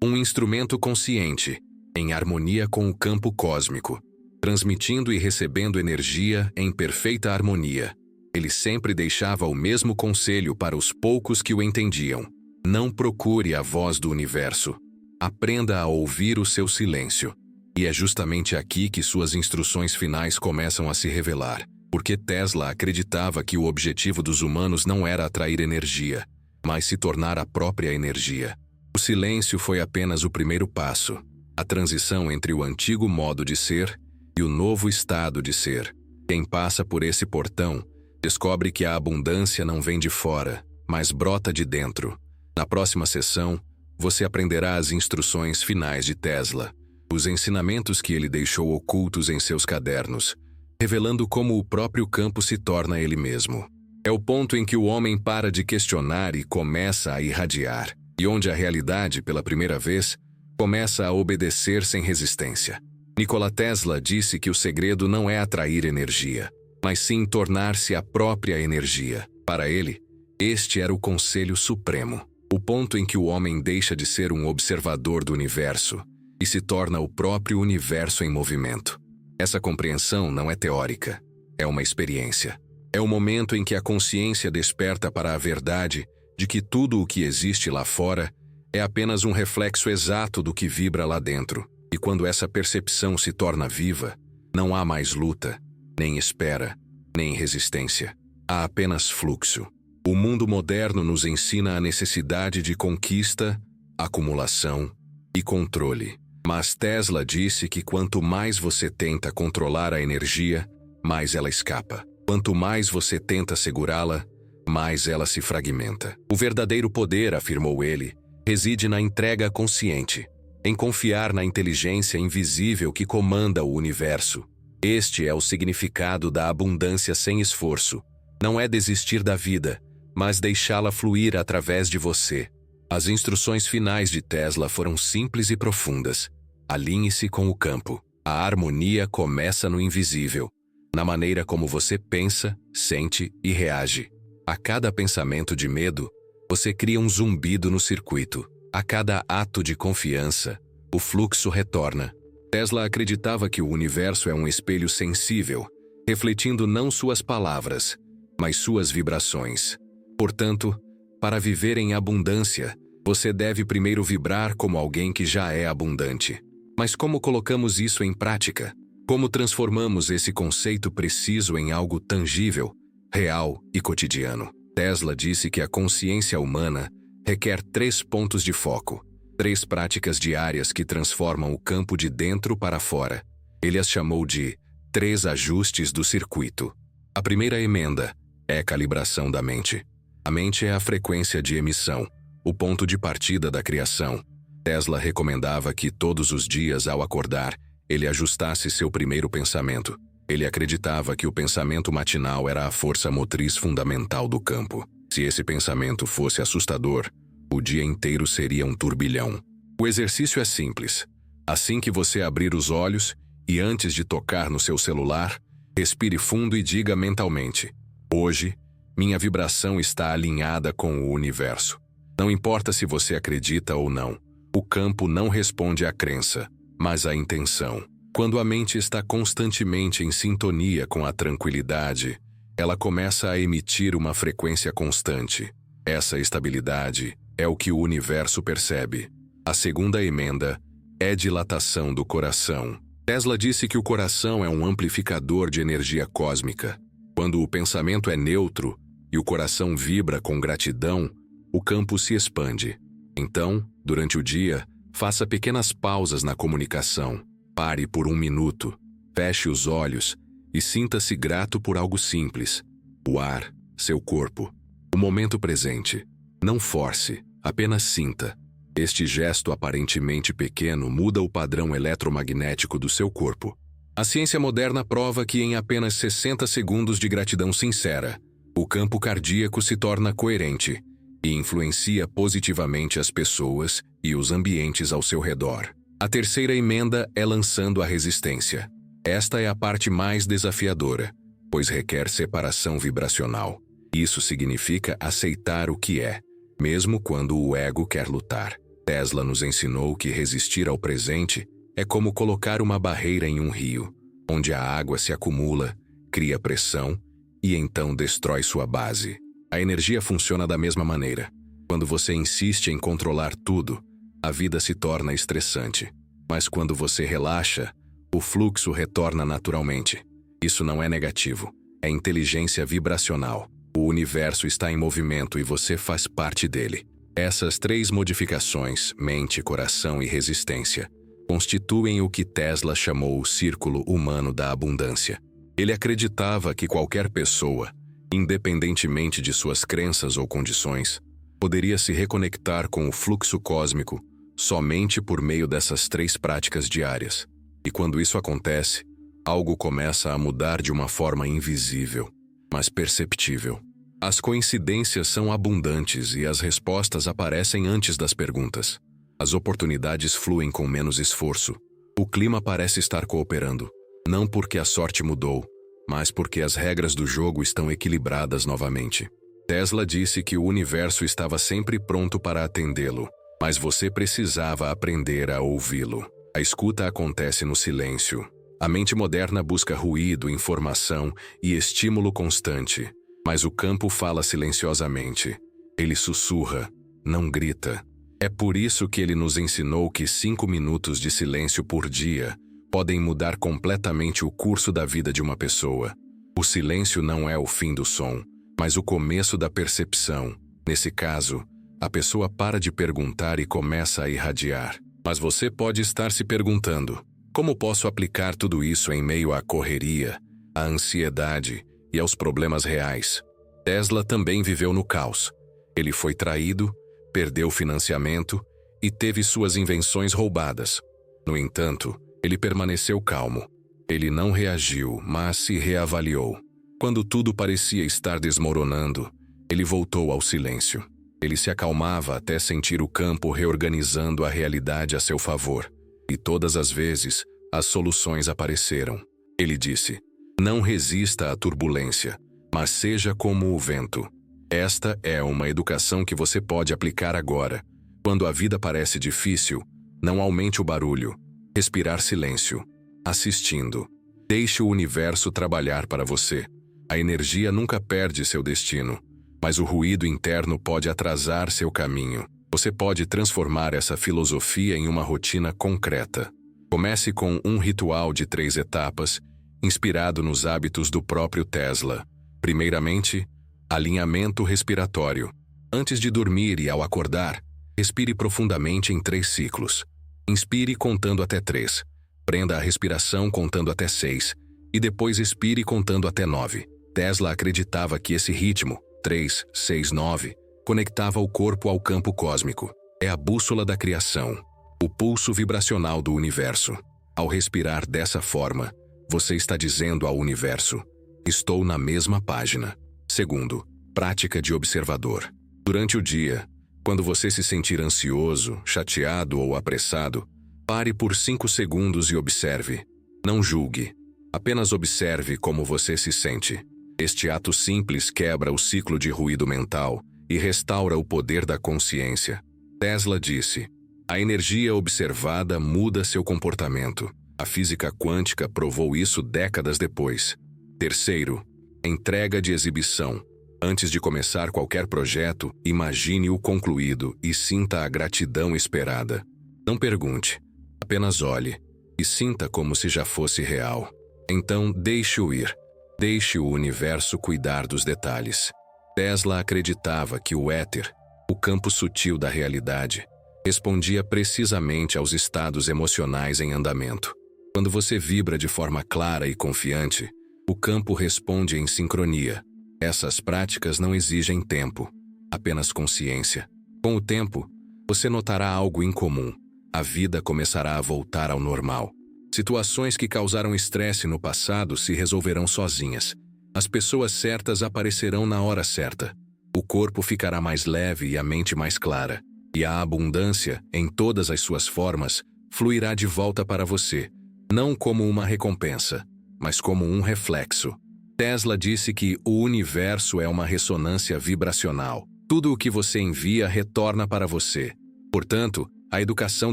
[SPEAKER 1] um instrumento consciente, em harmonia com o campo cósmico, transmitindo e recebendo energia em perfeita harmonia. Ele sempre deixava o mesmo conselho para os poucos que o entendiam. Não procure a voz do universo. Aprenda a ouvir o seu silêncio. E é justamente aqui que suas instruções finais começam a se revelar, porque Tesla acreditava que o objetivo dos humanos não era atrair energia, mas se tornar a própria energia. O silêncio foi apenas o primeiro passo, a transição entre o antigo modo de ser e o novo estado de ser. Quem passa por esse portão descobre que a abundância não vem de fora, mas brota de dentro. Na próxima sessão, você aprenderá as instruções finais de Tesla, os ensinamentos que ele deixou ocultos em seus cadernos, revelando como o próprio campo se torna ele mesmo. É o ponto em que o homem para de questionar e começa a irradiar, e onde a realidade, pela primeira vez, começa a obedecer sem resistência. Nikola Tesla disse que o segredo não é atrair energia, mas sim tornar-se a própria energia. Para ele, este era o conselho supremo, o ponto em que o homem deixa de ser um observador do universo e se torna o próprio universo em movimento. Essa compreensão não é teórica, é uma experiência. É o momento em que a consciência desperta para a verdade de que tudo o que existe lá fora é apenas um reflexo exato do que vibra lá dentro. E quando essa percepção se torna viva, não há mais luta, nem espera, nem resistência. Há apenas fluxo. O mundo moderno nos ensina a necessidade de conquista, acumulação e controle. Mas Tesla disse que quanto mais você tenta controlar a energia, mais ela escapa. Quanto mais você tenta segurá-la, mais ela se fragmenta. O verdadeiro poder, afirmou ele, reside na entrega consciente, em confiar na inteligência invisível que comanda o universo. Este é o significado da abundância sem esforço. Não é desistir da vida, mas deixá-la fluir através de você. As instruções finais de Tesla foram simples e profundas. Alinhe-se com o campo. A harmonia começa no invisível. na maneira como você pensa, sente e reage. A cada pensamento de medo, você cria um zumbido no circuito. A cada ato de confiança, o fluxo retorna. Tesla acreditava que o universo é um espelho sensível, refletindo não suas palavras, mas suas vibrações. Portanto, para viver em abundância, você deve primeiro vibrar como alguém que já é abundante. Mas como colocamos isso em prática? Como transformamos esse conceito preciso em algo tangível, real e cotidiano? Tesla disse que a consciência humana requer 3 pontos de foco, 3 práticas diárias que transformam o campo de dentro para fora. Ele as chamou de 3 ajustes do circuito. A primeira emenda é a calibração da mente. A mente é a frequência de emissão, o ponto de partida da criação. Tesla recomendava que todos os dias, ao acordar, ele ajustasse seu primeiro pensamento. Ele acreditava que o pensamento matinal era a força motriz fundamental do campo. Se esse pensamento fosse assustador, o dia inteiro seria um turbilhão. O exercício é simples. Assim que você abrir os olhos e antes de tocar no seu celular, respire fundo e diga mentalmente: hoje, minha vibração está alinhada com o universo. Não importa se você acredita ou não, o campo não responde à crença, mas à intenção. Quando a mente está constantemente em sintonia com a tranquilidade, ela começa a emitir uma frequência constante. Essa estabilidade é o que o universo percebe. A segunda emenda é dilatação do coração. Tesla disse que o coração é um amplificador de energia cósmica. Quando o pensamento é neutro e o coração vibra com gratidão, o campo se expande. Então, durante o dia, faça pequenas pausas na comunicação. Pare por 1 minuto, feche os olhos e sinta-se grato por algo simples. O ar, seu corpo, o momento presente. Não force, apenas sinta. Este gesto aparentemente pequeno muda o padrão eletromagnético do seu corpo. A ciência moderna prova que em apenas 60 segundos de gratidão sincera, o campo cardíaco se torna coerente e influencia positivamente as pessoas e os ambientes ao seu redor. A terceira emenda é lançando a resistência. Esta é a parte mais desafiadora, pois requer separação vibracional. Isso significa aceitar o que é, mesmo quando o ego quer lutar. Tesla nos ensinou que resistir ao presente é como colocar uma barreira em um rio, onde a água se acumula, cria pressão e então destrói sua base. A energia funciona da mesma maneira. Quando você insiste em controlar tudo, a vida se torna estressante. Mas quando você relaxa, o fluxo retorna naturalmente. Isso não é negativo, é inteligência vibracional. O universo está em movimento e você faz parte dele. Essas 3 modificações, mente, coração e resistência, constituem o que Tesla chamou o círculo humano da abundância. Ele acreditava que qualquer pessoa, independentemente de suas crenças ou condições, poderia se reconectar com o fluxo cósmico somente por meio dessas 3 práticas diárias. E quando isso acontece, algo começa a mudar de uma forma invisível, mas perceptível. As coincidências são abundantes e as respostas aparecem antes das perguntas. As oportunidades fluem com menos esforço. O clima parece estar cooperando, não porque a sorte mudou, mas porque as regras do jogo estão equilibradas novamente. Tesla disse que o universo estava sempre pronto para atendê-lo, mas você precisava aprender a ouvi-lo. A escuta acontece no silêncio. A mente moderna busca ruído, informação e estímulo constante, mas o campo fala silenciosamente. Ele sussurra, não grita. É por isso que ele nos ensinou que 5 minutos de silêncio por dia podem mudar completamente o curso da vida de uma pessoa. O silêncio não é o fim do som, mas o começo da percepção. Nesse caso, a pessoa para de perguntar e começa a irradiar. Mas você pode estar se perguntando: como posso aplicar tudo isso em meio à correria, à ansiedade e aos problemas reais? Tesla também viveu no caos. Ele foi traído, perdeu financiamento e teve suas invenções roubadas. No entanto, ele permaneceu calmo. Ele não reagiu, mas se reavaliou. Quando tudo parecia estar desmoronando, ele voltou ao silêncio. Ele se acalmava até sentir o campo reorganizando a realidade a seu favor. E todas as vezes, as soluções apareceram. Ele disse: Não resista à turbulência, mas seja como o vento. Esta é uma educação que você pode aplicar agora. Quando a vida parece difícil, não aumente o barulho. Respirar silêncio. Assistindo. Deixe o universo trabalhar para você. A energia nunca perde seu destino, mas o ruído interno pode atrasar seu caminho. Você pode transformar essa filosofia em uma rotina concreta. Comece com um ritual de 3 etapas, inspirado nos hábitos do próprio Tesla. Primeiramente, alinhamento respiratório. Antes de dormir e ao acordar, respire profundamente em 3 ciclos. Inspire contando até 3. Prenda a respiração contando até 6. E depois expire contando até 9. Tesla acreditava que esse ritmo, 3, 6, 9, conectava o corpo ao campo cósmico. É a bússola da criação, o pulso vibracional do universo. Ao respirar dessa forma, você está dizendo ao universo: estou na mesma página. Segundo, prática de observador. Durante o dia, quando você se sentir ansioso, chateado ou apressado, pare por 5 segundos e observe. Não julgue. Apenas observe como você se sente. Este ato simples quebra o ciclo de ruído mental e restaura o poder da consciência. Tesla disse: a energia observada muda seu comportamento. A física quântica provou isso décadas depois. Terceiro, entrega de exibição. Antes de começar qualquer projeto, imagine-o concluído e sinta a gratidão esperada. Não pergunte, apenas olhe e sinta como se já fosse real. Então, deixe-o ir. Deixe o universo cuidar dos detalhes. Tesla acreditava que o éter, o campo sutil da realidade, respondia precisamente aos estados emocionais em andamento. Quando você vibra de forma clara e confiante, o campo responde em sincronia. Essas práticas não exigem tempo, apenas consciência. Com o tempo, você notará algo incomum. A vida começará a voltar ao normal. Situações que causaram estresse no passado se resolverão sozinhas. As pessoas certas aparecerão na hora certa. O corpo ficará mais leve e a mente mais clara. E a abundância, em todas as suas formas, fluirá de volta para você, não como uma recompensa, mas como um reflexo. Tesla disse que o universo é uma ressonância vibracional. Tudo o que você envia retorna para você. Portanto, a educação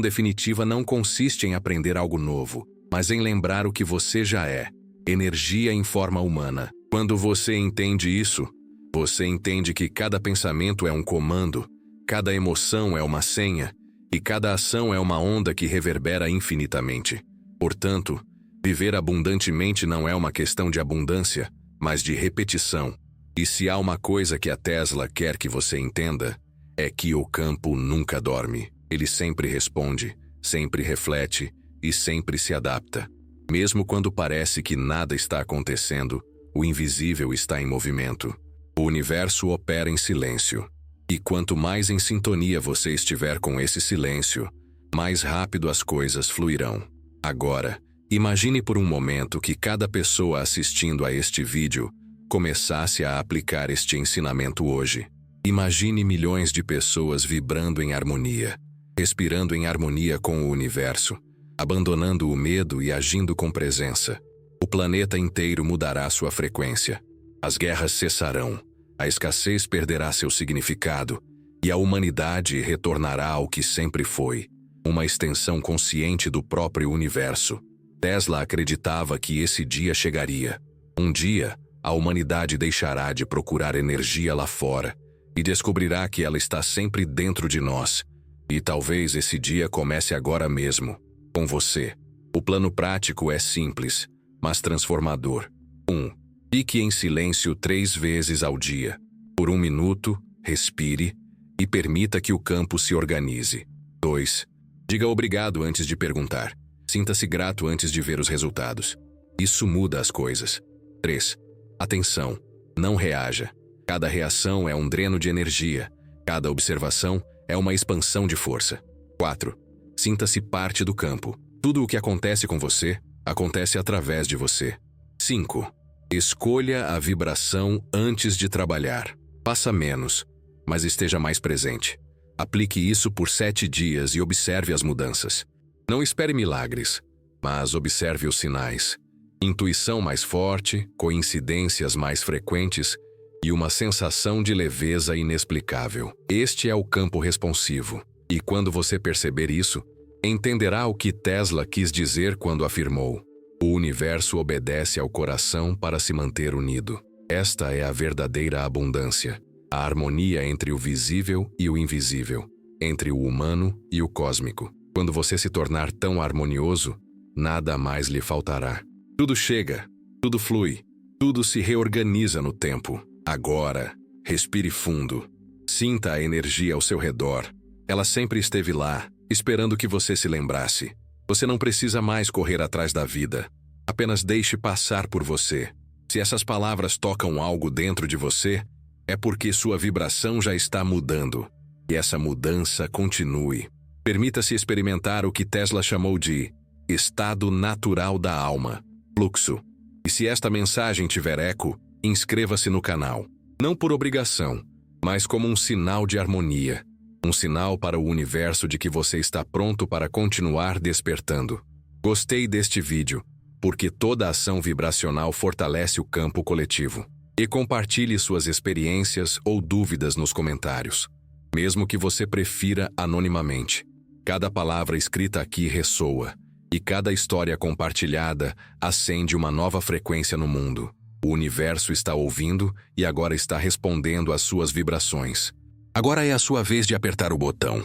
[SPEAKER 1] definitiva não consiste em aprender algo novo, mas em lembrar o que você já é. Energia em forma humana. Quando você entende isso, você entende que cada pensamento é um comando, cada emoção é uma senha, e cada ação é uma onda que reverbera infinitamente. Portanto, viver abundantemente não é uma questão de abundância, mas de repetição. E se há uma coisa que a Tesla quer que você entenda, é que o campo nunca dorme. Ele sempre responde, sempre reflete e sempre se adapta. Mesmo quando parece que nada está acontecendo, o invisível está em movimento. O universo opera em silêncio. E quanto mais em sintonia você estiver com esse silêncio, mais rápido as coisas fluirão. Agora, imagine por um momento que cada pessoa assistindo a este vídeo começasse a aplicar este ensinamento hoje. Imagine milhões de pessoas vibrando em harmonia, respirando em harmonia com o universo, abandonando o medo e agindo com presença. O planeta inteiro mudará sua frequência. As guerras cessarão, a escassez perderá seu significado e a humanidade retornará ao que sempre foi, uma extensão consciente do próprio universo. Tesla acreditava que esse dia chegaria. Um dia, a humanidade deixará de procurar energia lá fora e descobrirá que ela está sempre dentro de nós. E talvez esse dia comece agora mesmo, com você. O plano prático é simples, mas transformador. 1. Fique em silêncio 3 vezes ao dia. Por 1 minuto, respire e permita que o campo se organize. 2. Diga obrigado antes de perguntar. Sinta-se grato antes de ver os resultados. Isso muda as coisas. 3. Atenção. Não reaja. Cada reação é um dreno de energia. Cada observação é uma expansão de força. 4. Sinta-se parte do campo. Tudo o que acontece com você, acontece através de você. 5. Escolha a vibração antes de trabalhar. Faça menos, mas esteja mais presente. Aplique isso por 7 dias e observe as mudanças. Não espere milagres, mas observe os sinais. Intuição mais forte, coincidências mais frequentes e uma sensação de leveza inexplicável. Este é o campo responsivo. E quando você perceber isso, entenderá o que Tesla quis dizer quando afirmou: o universo obedece ao coração para se manter unido. Esta é a verdadeira abundância, a harmonia entre o visível e o invisível, entre o humano e o cósmico. Quando você se tornar tão harmonioso, nada mais lhe faltará. Tudo chega, tudo flui, tudo se reorganiza no tempo. Agora, respire fundo. Sinta a energia ao seu redor. Ela sempre esteve lá, esperando que você se lembrasse. Você não precisa mais correr atrás da vida. Apenas deixe passar por você. Se essas palavras tocam algo dentro de você, é porque sua vibração já está mudando. E essa mudança continue. Permita-se experimentar o que Tesla chamou de estado natural da alma, fluxo. E se esta mensagem tiver eco, inscreva-se no canal. Não por obrigação, mas como um sinal de harmonia. Um sinal para o universo de que você está pronto para continuar despertando. Gostei deste vídeo, porque toda ação vibracional fortalece o campo coletivo. E compartilhe suas experiências ou dúvidas nos comentários, mesmo que você prefira anonimamente. Cada palavra escrita aqui ressoa, e cada história compartilhada acende uma nova frequência no mundo. O universo está ouvindo e agora está respondendo às suas vibrações. Agora é a sua vez de apertar o botão.